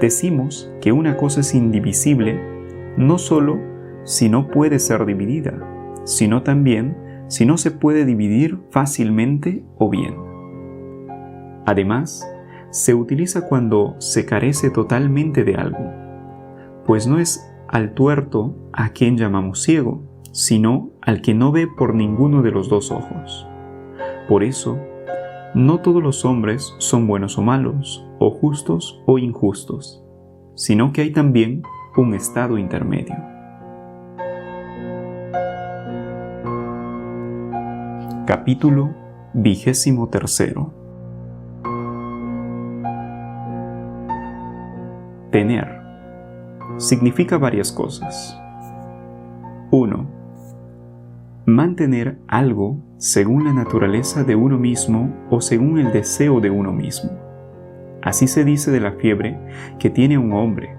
Speaker 1: decimos que una cosa es indivisible no solo si no puede ser dividida, sino también si no se puede dividir fácilmente o bien. Además, se utiliza cuando se carece totalmente de algo, pues no es al tuerto a quien llamamos ciego, sino al que no ve por ninguno de los dos ojos. Por eso, no todos los hombres son buenos o malos, o justos o injustos, sino que hay también un estado intermedio. Capítulo 23. Tener significa varias cosas. 1. Mantener algo según la naturaleza de uno mismo o según el deseo de uno mismo. Así se dice de la fiebre que tiene un hombre,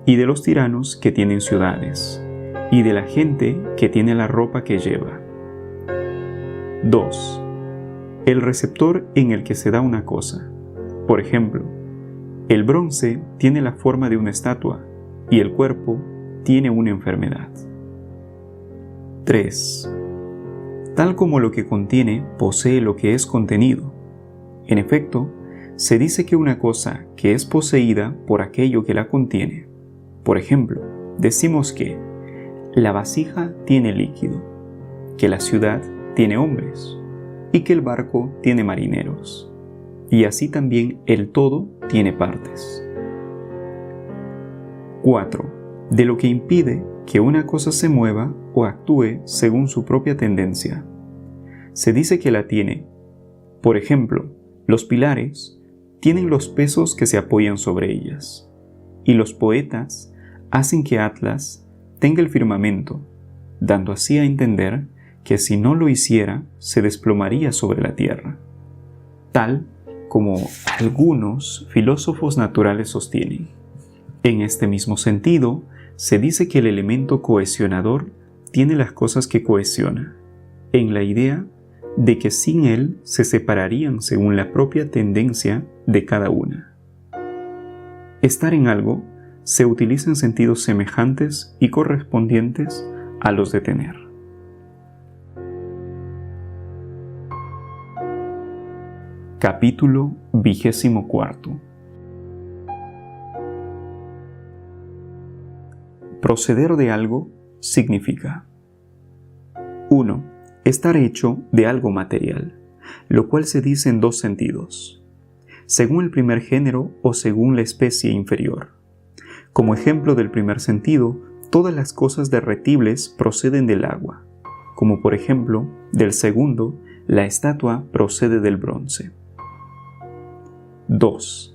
Speaker 1: y de los tiranos que tienen ciudades, y de la gente que tiene la ropa que lleva. 2. El receptor en el que se da una cosa. Por ejemplo, el bronce tiene la forma de una estatua y el cuerpo tiene una enfermedad. 3. Tal como lo que contiene posee lo que es contenido. En efecto, se dice que una cosa que es poseída por aquello que la contiene. Por ejemplo, decimos que la vasija tiene líquido, que la ciudad tiene hombres y que el barco tiene marineros. Y así también el todo tiene partes. 4. De lo que impide que una cosa se mueva o actúe según su propia tendencia. Se dice que la tiene. Por ejemplo, los pilares tienen los pesos que se apoyan sobre ellas, y los poetas hacen que Atlas tenga el firmamento, dando así a entender que si no lo hiciera, se desplomaría sobre la tierra, tal como algunos filósofos naturales sostienen. En este mismo sentido, se dice que el elemento cohesionador tiene las cosas que cohesiona, en la idea de que sin él se separarían según la propia tendencia de cada una. Estar en algo se utiliza en sentidos semejantes y correspondientes a los de tener. Capítulo 24. Proceder de algo significa: 1. Estar hecho de algo material, lo cual se dice en dos sentidos, según el primer género o según la especie inferior. Como ejemplo del primer sentido, todas las cosas derretibles proceden del agua, como por ejemplo, del segundo, la estatua procede del bronce. 2.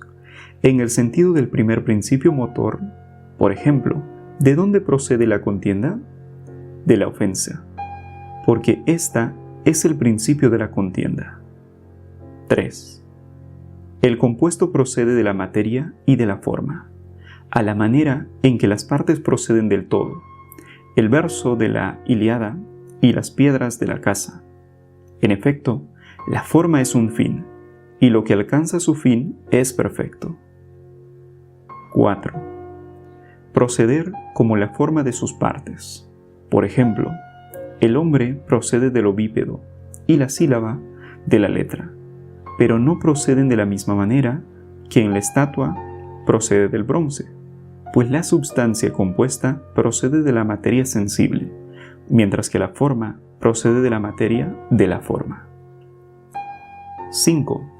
Speaker 1: En el sentido del primer principio motor, por ejemplo, ¿de dónde procede la contienda? De la ofensa, porque ésta es el principio de la contienda. 3. El compuesto procede de la materia y de la forma, a la manera en que las partes proceden del todo, el verso de la Ilíada y las piedras de la casa. En efecto, la forma es un fin, y lo que alcanza su fin es perfecto. 4. Proceder como la forma de sus partes. Por ejemplo, el hombre procede del ovípedo y la sílaba de la letra, pero no proceden de la misma manera que en la estatua procede del bronce, pues la substancia compuesta procede de la materia sensible, mientras que la forma procede de la materia de la forma. 5.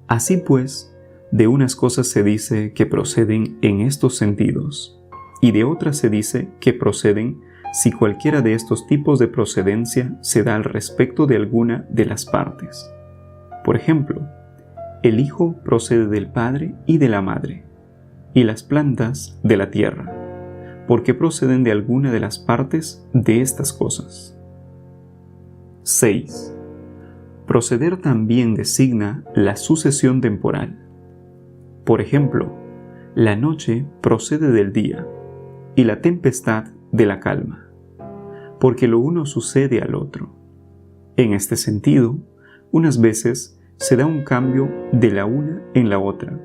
Speaker 1: Así pues, de unas cosas se dice que proceden en estos sentidos, y de otras se dice que proceden si cualquiera de estos tipos de procedencia se da al respecto de alguna de las partes. Por ejemplo, el hijo procede del padre y de la madre, y las plantas de la tierra, porque proceden de alguna de las partes de estas cosas. 6. Proceder también designa la sucesión temporal. Por ejemplo, la noche procede del día y la tempestad de la calma, porque lo uno sucede al otro. En este sentido, unas veces se da un cambio de la una en la otra,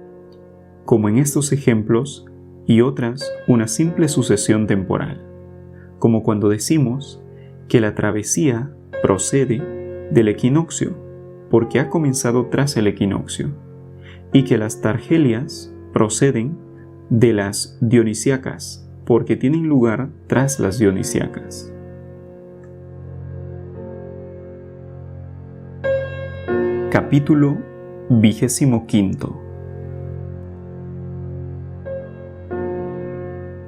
Speaker 1: como en estos ejemplos, y otras una simple sucesión temporal, como cuando decimos que la travesía procede del equinoccio, porque ha comenzado tras el equinoccio, y que las targelias proceden de las dionisíacas, porque tienen lugar tras las dionisíacas. Capítulo 25.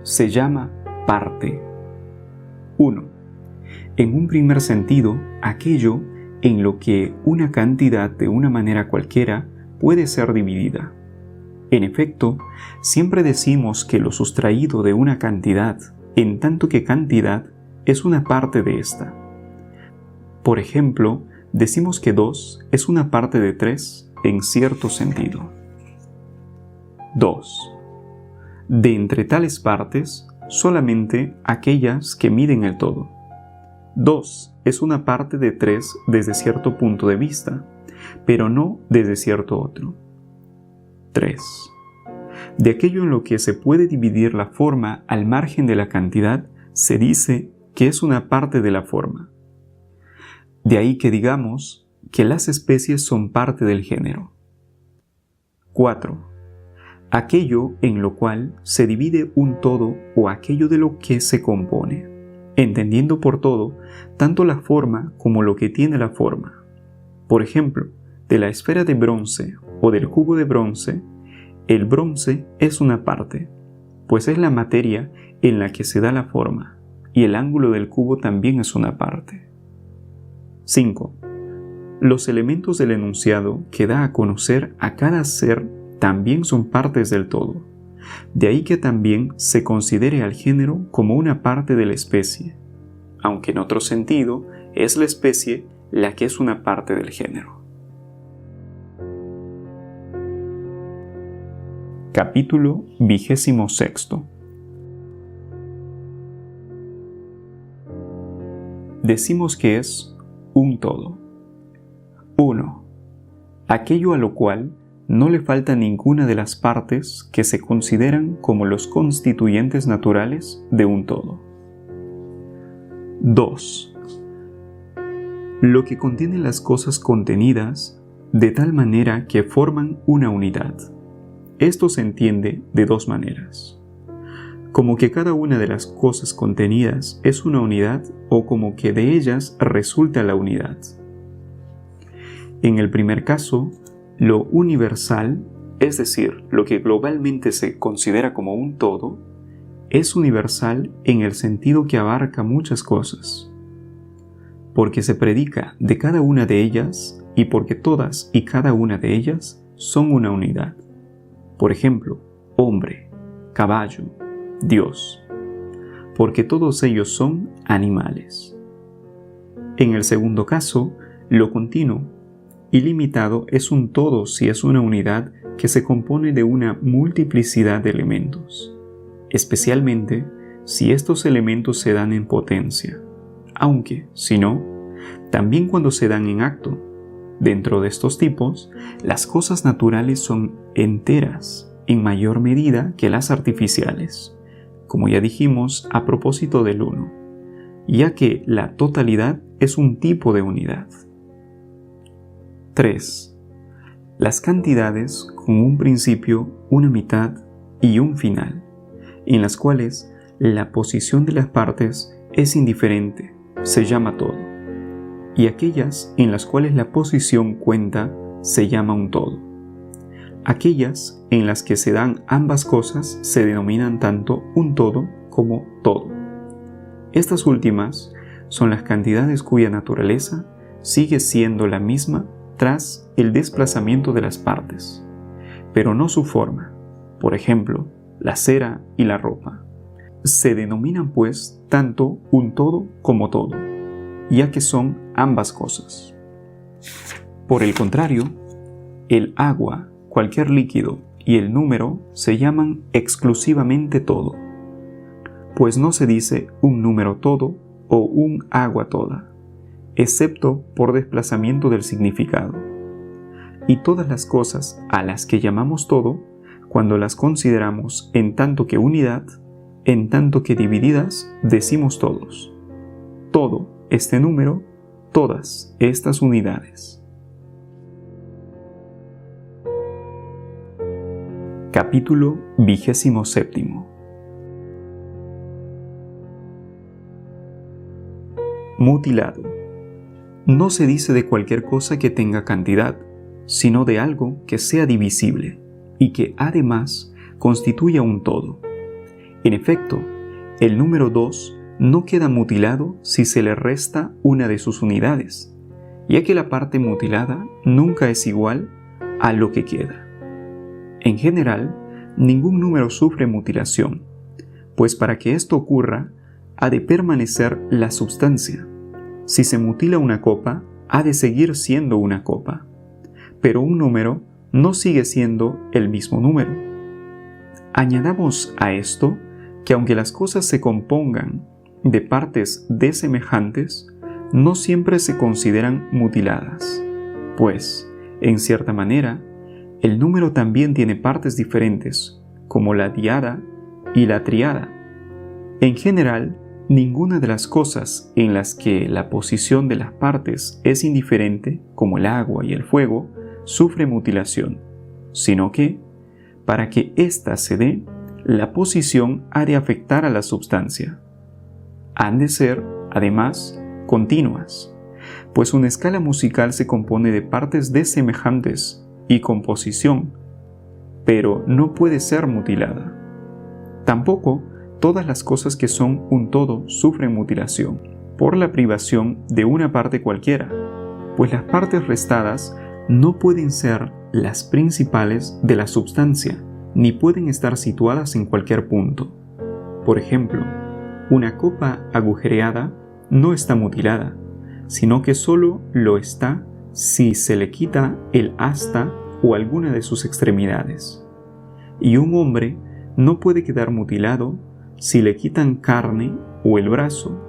Speaker 1: Se llama parte. 1. En un primer sentido, aquello en lo que una cantidad de una manera cualquiera puede ser dividida. En efecto, siempre decimos que lo sustraído de una cantidad, en tanto que cantidad, es una parte de ésta. Por ejemplo, decimos que 2 es una parte de 3 en cierto sentido. 2. De entre tales partes, solamente aquellas que miden el todo. 2 es una parte de 3 desde cierto punto de vista, pero no desde cierto otro. 3. De aquello en lo que se puede dividir la forma al margen de la cantidad, se dice que es una parte de la forma. De ahí que digamos que las especies son parte del género. 4. Aquello en lo cual se divide un todo o aquello de lo que se compone, entendiendo por todo tanto la forma como lo que tiene la forma. Por ejemplo, de la esfera de bronce o del cubo de bronce, el bronce es una parte, pues es la materia en la que se da la forma, y el ángulo del cubo también es una parte. 5. Los elementos del enunciado que da a conocer a cada ser también son partes del todo. De ahí que también se considere al género como una parte de la especie, aunque en otro sentido es la especie la que es una parte del género. Capítulo 26. Decimos que es un todo. 1. Aquello a lo cual no le falta ninguna de las partes que se consideran como los constituyentes naturales de un todo. 2. Lo que contiene las cosas contenidas de tal manera que forman una unidad. Esto se entiende de dos maneras: como que cada una de las cosas contenidas es una unidad o como que de ellas resulta la unidad. En el primer caso, lo universal, es decir, lo que globalmente se considera como un todo, es universal en el sentido que abarca muchas cosas, porque se predica de cada una de ellas y porque todas y cada una de ellas son una unidad. Por ejemplo, hombre, caballo, Dios, porque todos ellos son animales. En el segundo caso, lo continuo y limitado es un todo si es una unidad que se compone de una multiplicidad de elementos, especialmente si estos elementos se dan en potencia, aunque, si no, también cuando se dan en acto. Dentro de estos tipos, las cosas naturales son enteras en mayor medida que las artificiales, como ya dijimos a propósito del uno, ya que la totalidad es un tipo de unidad. 3. Las cantidades con un principio, una mitad y un final, en las cuales la posición de las partes es indiferente, se llama todo, y aquellas en las cuales la posición cuenta se llama un todo. Aquellas en las que se dan ambas cosas se denominan tanto un todo como todo. Estas últimas son las cantidades cuya naturaleza sigue siendo la misma tras el desplazamiento de las partes, pero no su forma. Por ejemplo, la cera y la ropa. Se denominan pues tanto un todo como todo, ya que son ambas cosas. Por el contrario, el agua, cualquier líquido y el número se llaman exclusivamente todo, pues no se dice un número todo o un agua toda, excepto por desplazamiento del significado. Y todas las cosas a las que llamamos todo, cuando las consideramos en tanto que unidad, en tanto que divididas, decimos todos. Todo este número, todas estas unidades. Capítulo 27. mutilado. No se dice de cualquier cosa que tenga cantidad, sino de algo que sea divisible y que además constituya un todo. En efecto, el número 2 no queda mutilado si se le resta una de sus unidades, ya que la parte mutilada nunca es igual a lo que queda. En general, ningún número sufre mutilación, pues para que esto ocurra, ha de permanecer la substancia. Si se mutila una copa, ha de seguir siendo una copa, pero un número no sigue siendo el mismo número. Añadamos a esto que aunque las cosas se compongan de partes desemejantes, no siempre se consideran mutiladas, pues, en cierta manera, el número también tiene partes diferentes, como la diada y la triada. En general, ninguna de las cosas en las que la posición de las partes es indiferente, como el agua y el fuego, sufre mutilación, sino que, para que ésta se dé, la posición ha de afectar a la substancia. Han de ser, además, continuas, pues una escala musical se compone de partes desemejantes y composición, pero no puede ser mutilada. Tampoco todas las cosas que son un todo sufren mutilación, por la privación de una parte cualquiera, pues las partes restadas no pueden ser las principales de la substancia, ni pueden estar situadas en cualquier punto. Por ejemplo, una copa agujereada no está mutilada, sino que solo lo está si se le quita el asta o alguna de sus extremidades. Y un hombre no puede quedar mutilado si le quitan carne o el brazo,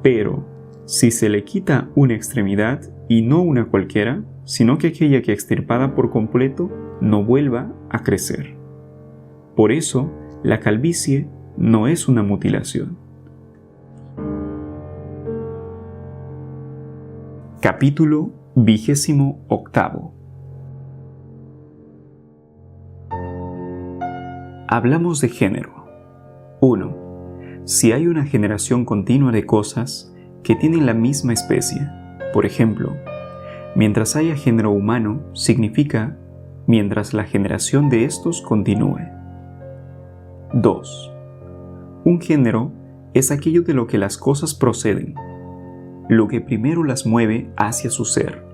Speaker 1: pero si se le quita una extremidad y no una cualquiera, sino que aquella que extirpada por completo no vuelva a crecer. Por eso, la calvicie no es una mutilación. Capítulo 28. Hablamos de género. 1. Si hay una generación continua de cosas que tienen la misma especie, por ejemplo, mientras haya género humano, significa mientras la generación de estos continúe. 2. Un género es aquello de lo que las cosas proceden, lo que primero las mueve hacia su ser.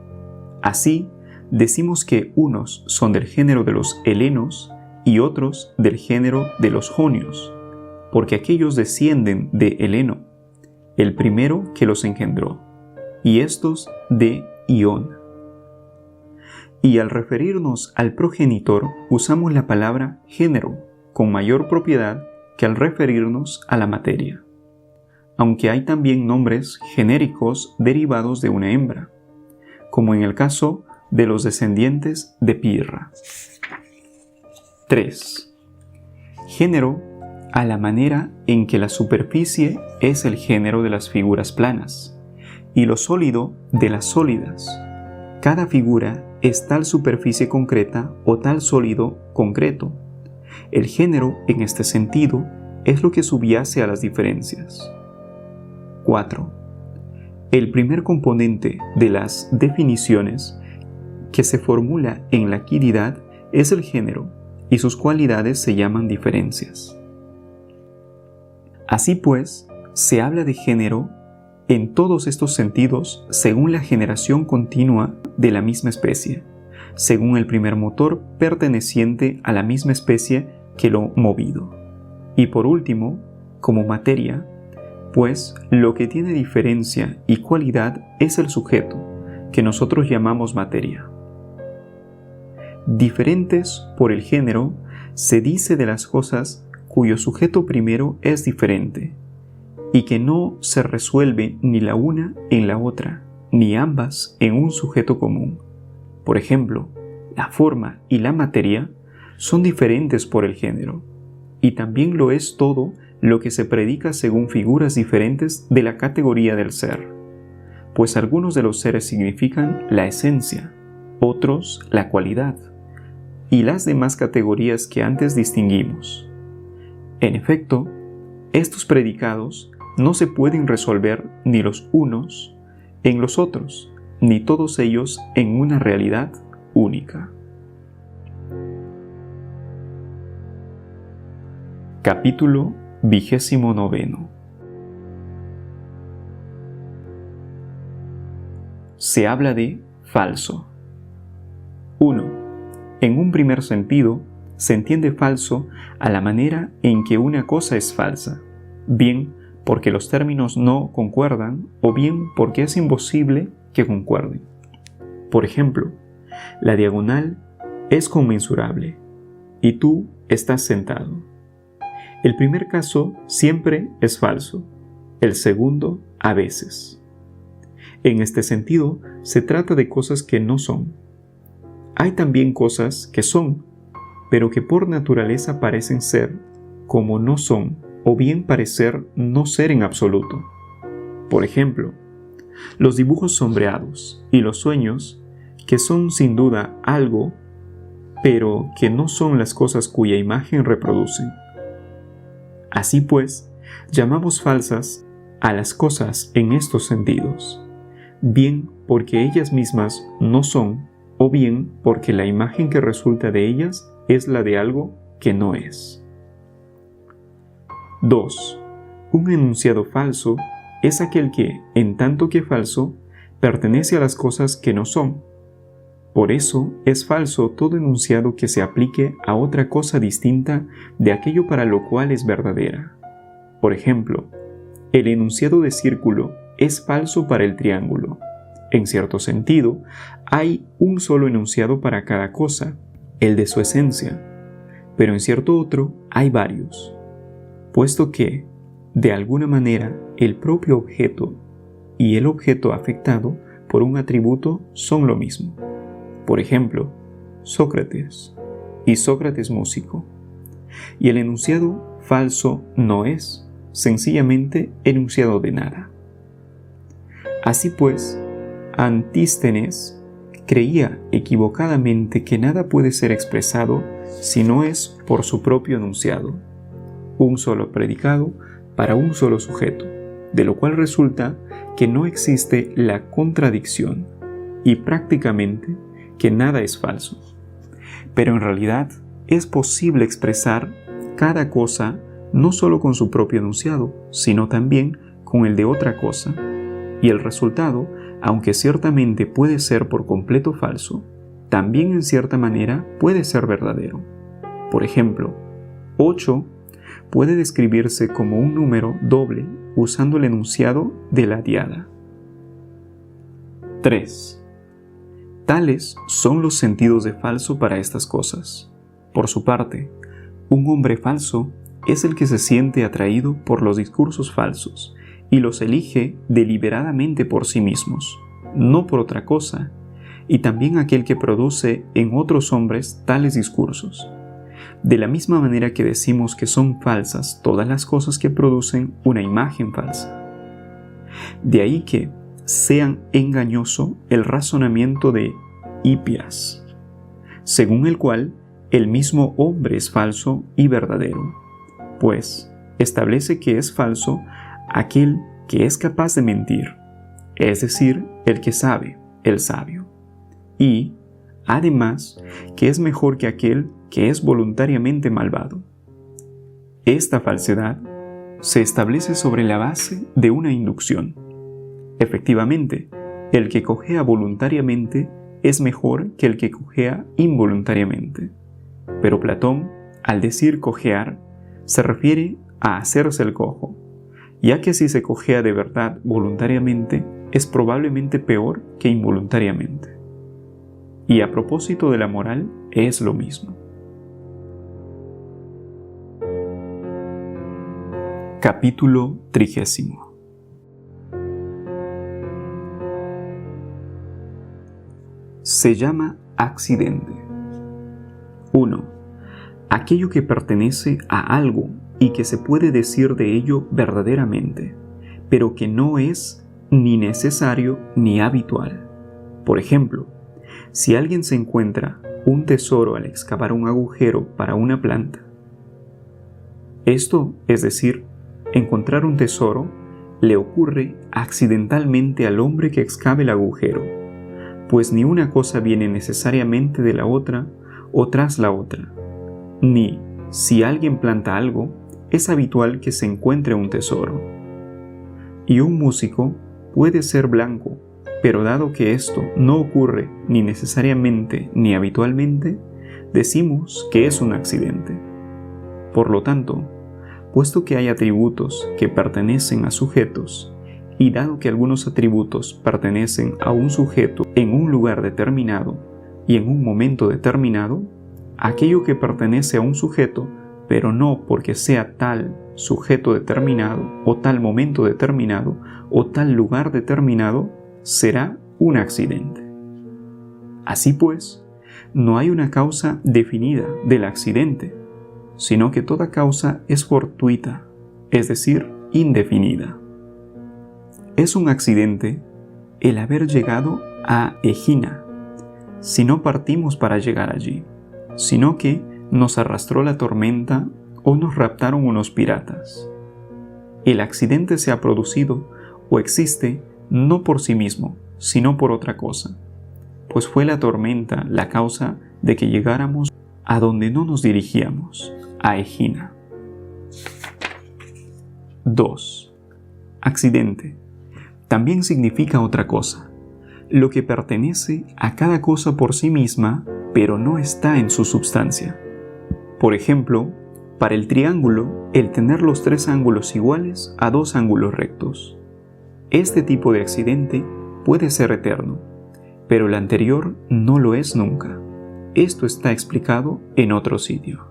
Speaker 1: Así, decimos que unos son del género de los helenos y otros del género de los jonios, porque aquellos descienden de Heleno, el primero que los engendró, y estos de Ión. Y al referirnos al progenitor usamos la palabra género con mayor propiedad que al referirnos a la materia, aunque hay también nombres genéricos derivados de una hembra, como en el caso de los descendientes de Pirra. 3. Género a la manera en que la superficie es el género de las figuras planas y lo sólido de las sólidas. Cada figura es tal superficie concreta o tal sólido concreto. El género, en este sentido, es lo que subyace a las diferencias. 4. El primer componente de las definiciones que se formula en la quiridad es el género, y sus cualidades se llaman diferencias. Así pues, se habla de género en todos estos sentidos según la generación continua de la misma especie, según el primer motor perteneciente a la misma especie que lo movido. Y por último, como materia, pues lo que tiene diferencia y cualidad es el sujeto, que nosotros llamamos materia. Diferentes por el género se dice de las cosas cuyo sujeto primero es diferente, y que no se resuelve ni la una en la otra, ni ambas en un sujeto común. Por ejemplo, la forma y la materia son diferentes por el género, y también lo es todo lo que se predica según figuras diferentes de la categoría del ser, pues algunos de los seres significan la esencia, otros la cualidad, y las demás categorías que antes distinguimos. En efecto, estos predicados no se pueden resolver ni los unos en los otros, ni todos ellos en una realidad única. Capítulo 29. Se habla de falso. 1. En un primer sentido, se entiende falso a la manera en que una cosa es falsa, bien porque los términos no concuerdan o bien porque es imposible que concuerden. Por ejemplo, la diagonal es conmensurable y tú estás sentado. El primer caso siempre es falso, el segundo a veces. En este sentido, se trata de cosas que no son. Hay también cosas que son, pero que por naturaleza parecen ser como no son, o bien parecer no ser en absoluto. Por ejemplo, los dibujos sombreados y los sueños, que son sin duda algo, pero que no son las cosas cuya imagen reproducen. Así pues, llamamos falsas a las cosas en estos sentidos, bien porque ellas mismas no son, o bien porque la imagen que resulta de ellas es la de algo que no es. 2. Un enunciado falso es aquel que, en tanto que falso, pertenece a las cosas que no son. Por eso es falso todo enunciado que se aplique a otra cosa distinta de aquello para lo cual es verdadera. Por ejemplo, el enunciado de círculo es falso para el triángulo. En cierto sentido, hay un solo enunciado para cada cosa, el de su esencia, pero en cierto otro hay varios, puesto que, de alguna manera, el propio objeto y el objeto afectado por un atributo son lo mismo. Por ejemplo, Sócrates y Sócrates músico. Y el enunciado falso no es, sencillamente, enunciado de nada. Así pues, Antístenes creía equivocadamente que nada puede ser expresado si no es por su propio enunciado, un solo predicado para un solo sujeto, de lo cual resulta que no existe la contradicción y prácticamente que nada es falso. Pero en realidad es posible expresar cada cosa no solo con su propio enunciado, sino también con el de otra cosa, y el resultado, aunque ciertamente puede ser por completo falso, también en cierta manera puede ser verdadero. Por ejemplo, 8 puede describirse como un número doble usando el enunciado de la diada. 3. Tales son los sentidos de falso para estas cosas. Por su parte, un hombre falso es el que se siente atraído por los discursos falsos y los elige deliberadamente por sí mismos, no por otra cosa, y también aquel que produce en otros hombres tales discursos. De la misma manera que decimos que son falsas todas las cosas que producen una imagen falsa. De ahí que sean engañoso el razonamiento de Hippias, según el cual el mismo hombre es falso y verdadero, pues establece que es falso aquel que es capaz de mentir, es decir, el que sabe, el sabio, y, además, que es mejor que aquel que es voluntariamente malvado. Esta falsedad se establece sobre la base de una inducción. Efectivamente, el que cojea voluntariamente es mejor que el que cojea involuntariamente. Pero Platón, al decir cojear, se refiere a hacerse el cojo, ya que si se cojea de verdad voluntariamente, es probablemente peor que involuntariamente. Y a propósito de la moral, es lo mismo. Capítulo 30. Se llama accidente. 1. Aquello que pertenece a algo y que se puede decir de ello verdaderamente, pero que no es ni necesario ni habitual. Por ejemplo, si alguien se encuentra un tesoro al excavar un agujero para una planta. Esto, es decir, encontrar un tesoro, le ocurre accidentalmente al hombre que excava el agujero, pues ni una cosa viene necesariamente de la otra o tras la otra, ni, si alguien planta algo, es habitual que se encuentre un tesoro. Y un músico puede ser blanco, pero dado que esto no ocurre ni necesariamente ni habitualmente, decimos que es un accidente. Por lo tanto, puesto que hay atributos que pertenecen a sujetos, y dado que algunos atributos pertenecen a un sujeto en un lugar determinado y en un momento determinado, aquello que pertenece a un sujeto, pero no porque sea tal sujeto determinado, o tal momento determinado, o tal lugar determinado, será un accidente. Así pues, no hay una causa definida del accidente, sino que toda causa es fortuita, es decir, indefinida. Es un accidente el haber llegado a Egina, si no partimos para llegar allí, sino que nos arrastró la tormenta o nos raptaron unos piratas. El accidente se ha producido o existe no por sí mismo, sino por otra cosa, pues fue la tormenta la causa de que llegáramos a donde no nos dirigíamos, a Egina. 2. Accidente. También significa otra cosa, lo que pertenece a cada cosa por sí misma, pero no está en su substancia. Por ejemplo, para el triángulo, el tener los 3 ángulos iguales a 2 ángulos rectos. Este tipo de accidente puede ser eterno, pero el anterior no lo es nunca. Esto está explicado en otro sitio.